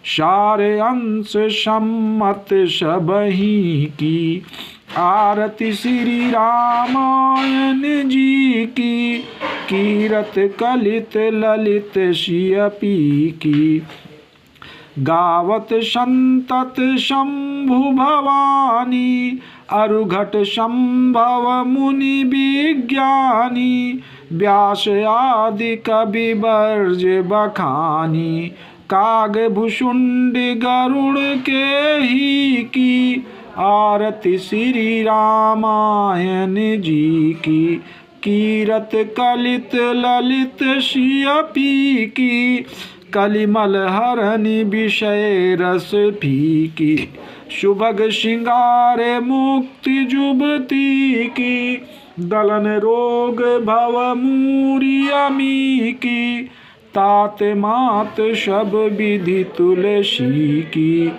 सारे अंश सम्मत सबही की। आरती श्री रामायण जी की, कीरत कलित ललित शियपी की। गावत संतत शंभु भवानी, अरुघट संभव मुनि विज्ञानी। व्यास आदि कवि बर्ज बखानी, काग भुषुंड गरुड़ के ही की। आरती श्री रामायण जी की, कीरत कलित ललित शियपी की। कलिमल हरनि विषय रस फीकी, शुभग श्रृंगार मुक्ति जुबती की। दलन रोग भव मूरी अमी की, तात मात सब विधि तुलसी की।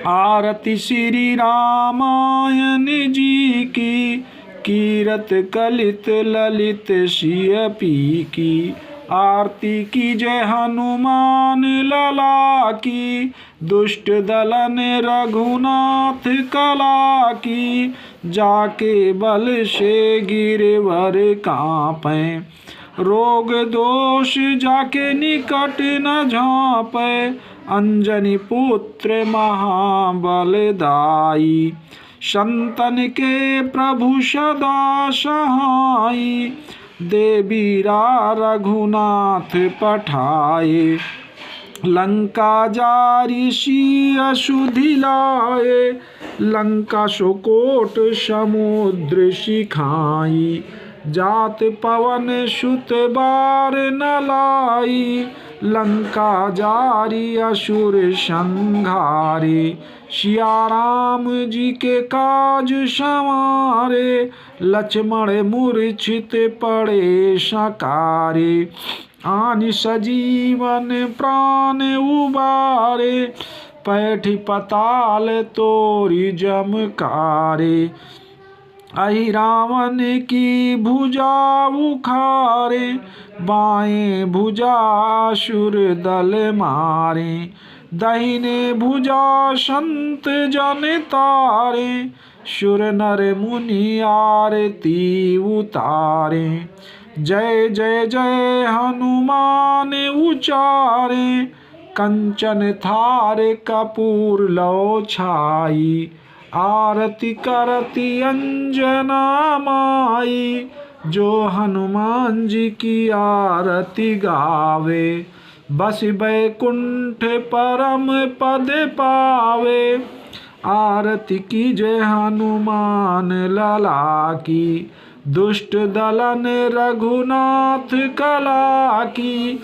आरती श्री रामायण जी की, कीरत कलित ललित शियपी की। आरती की जय हनुमान लला की, दुष्ट दलन रघुनाथ कला की। जाके बल से गिरवर कांपे, रोग दोष जाके निकट न झांपे। अंजनी पुत्र महाबलदाई, संतन के प्रभु सदा सहाई। देवीरा रघुनाथ पठाए, लंका जारी सिय सुधि लाए। लंका सुकोट समुद्र सिखाई, जात पवन सुत बार न लाई। लंका जारी असुर संघारे, सिया राम जी के काज संवारे। लक्ष्मण मूर्छित पड़े सकारे, आनि सजीवन प्राण उबारे। पैठी पताल तोरी जमकारे, अहि रावण की भुजा उखारे। बाएं भुजा असुर दल मारे, दाहिने भुजा संत जन तारे। सुर नर मुनि आरती उतारे, जय जय जय हनुमान उचारे। कंचन थार कपूर लो छाई, आरती करती अंजना माई। जो हनुमान जी की आरती गावे, बस बैकुंठ परम पद पावे। आरती की जय हनुमान लला की, दुष्ट दलन रघुनाथ कला की।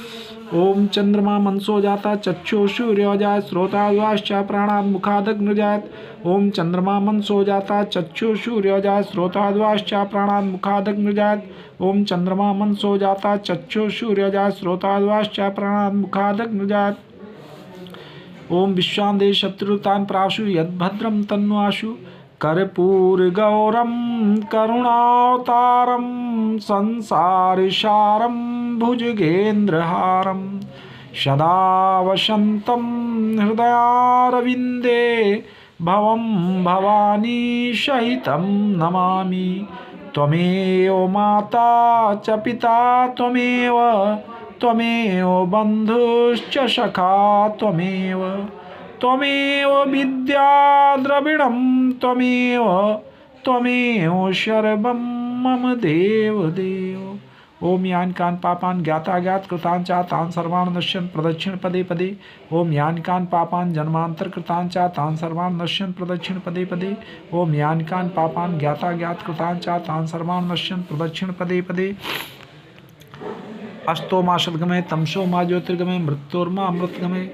ओम चंद्रमा मनसो जाता चक्षु सूर्योजाय श्रोताद्वाश्च प्राणात् मुखादग्निर्जायत। ओम चंद्रमा मनसो जाता चक्षु सूर्योजाय श्रोताद्वाश्च प्राणात् मुखादग्निर्जायत। ओम चंद्रमा मनसो जाता चक्षु सूर्योजाय श्रोताद्वाश्च प्राणात् मुखादग्निर्जायत। ओम विश्वांदे शत्रुतान् प्राशु यद्भद्रं तन्वाशु। कर्पूरगौरं करुणावतारं संसारसारं भुजगेन्द्रहारं। सदा वसन्तं हृदयारविन्दे भवं भवानी सहितं नमामि। त्वमेव माता च पिता त्वमेव, त्वमेव बन्धुश्च सखा त्वमेव। त्वमेव विद्या द्रविणं त्वमेव, त्वमेव सर्वं मम देव देव। ओम यान कान पापान ज्ञाता ज्ञात कृतान चातान सर्वान नश्यन प्रदक्षिण पदे पदे। ओम यान कान पापान जन्मांतर कृतान चातान सर्वान नश्यन प्रदक्षिण पदे पदे। ओम यान कान पापान ज्ञाता ज्ञात कृतान चातान सर्वान नश्यन प्रदक्षिण पदे पदे। अस्तो मा सद्गमय तमसो मा ज्योतिर्गमय मृत्योर्मा अमृतगमय।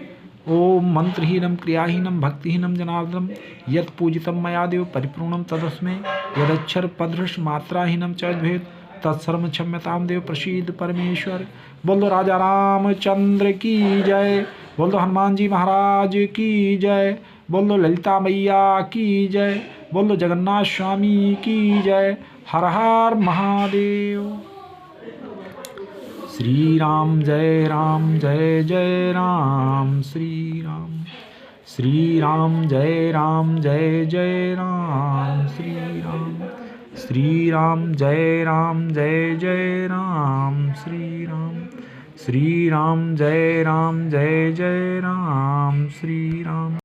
ओम मंत्रहीनम क्रियाहीनम भक्तिहीनम जनार्दनम यत् पूजितम मया देव परिपूर्णम तदस्मै। यदक्षर पदृश मात्राहीनम च भेद तत्सर्व क्षम्यताम देव प्रसीद परमेश्वर। बोलो राजा रामचंद्र की जय, बोलो हनुमान जी महाराज की जय, बोलो ललिता मैया की जय, बोलो जगन्नाथ स्वामी की जय। हर हर महादेव। श्री राम जय जय राम, श्री राम। श्री राम जय जय राम श्री राम जय राम जय जय राम श्री राम जय जय राम श्री राम।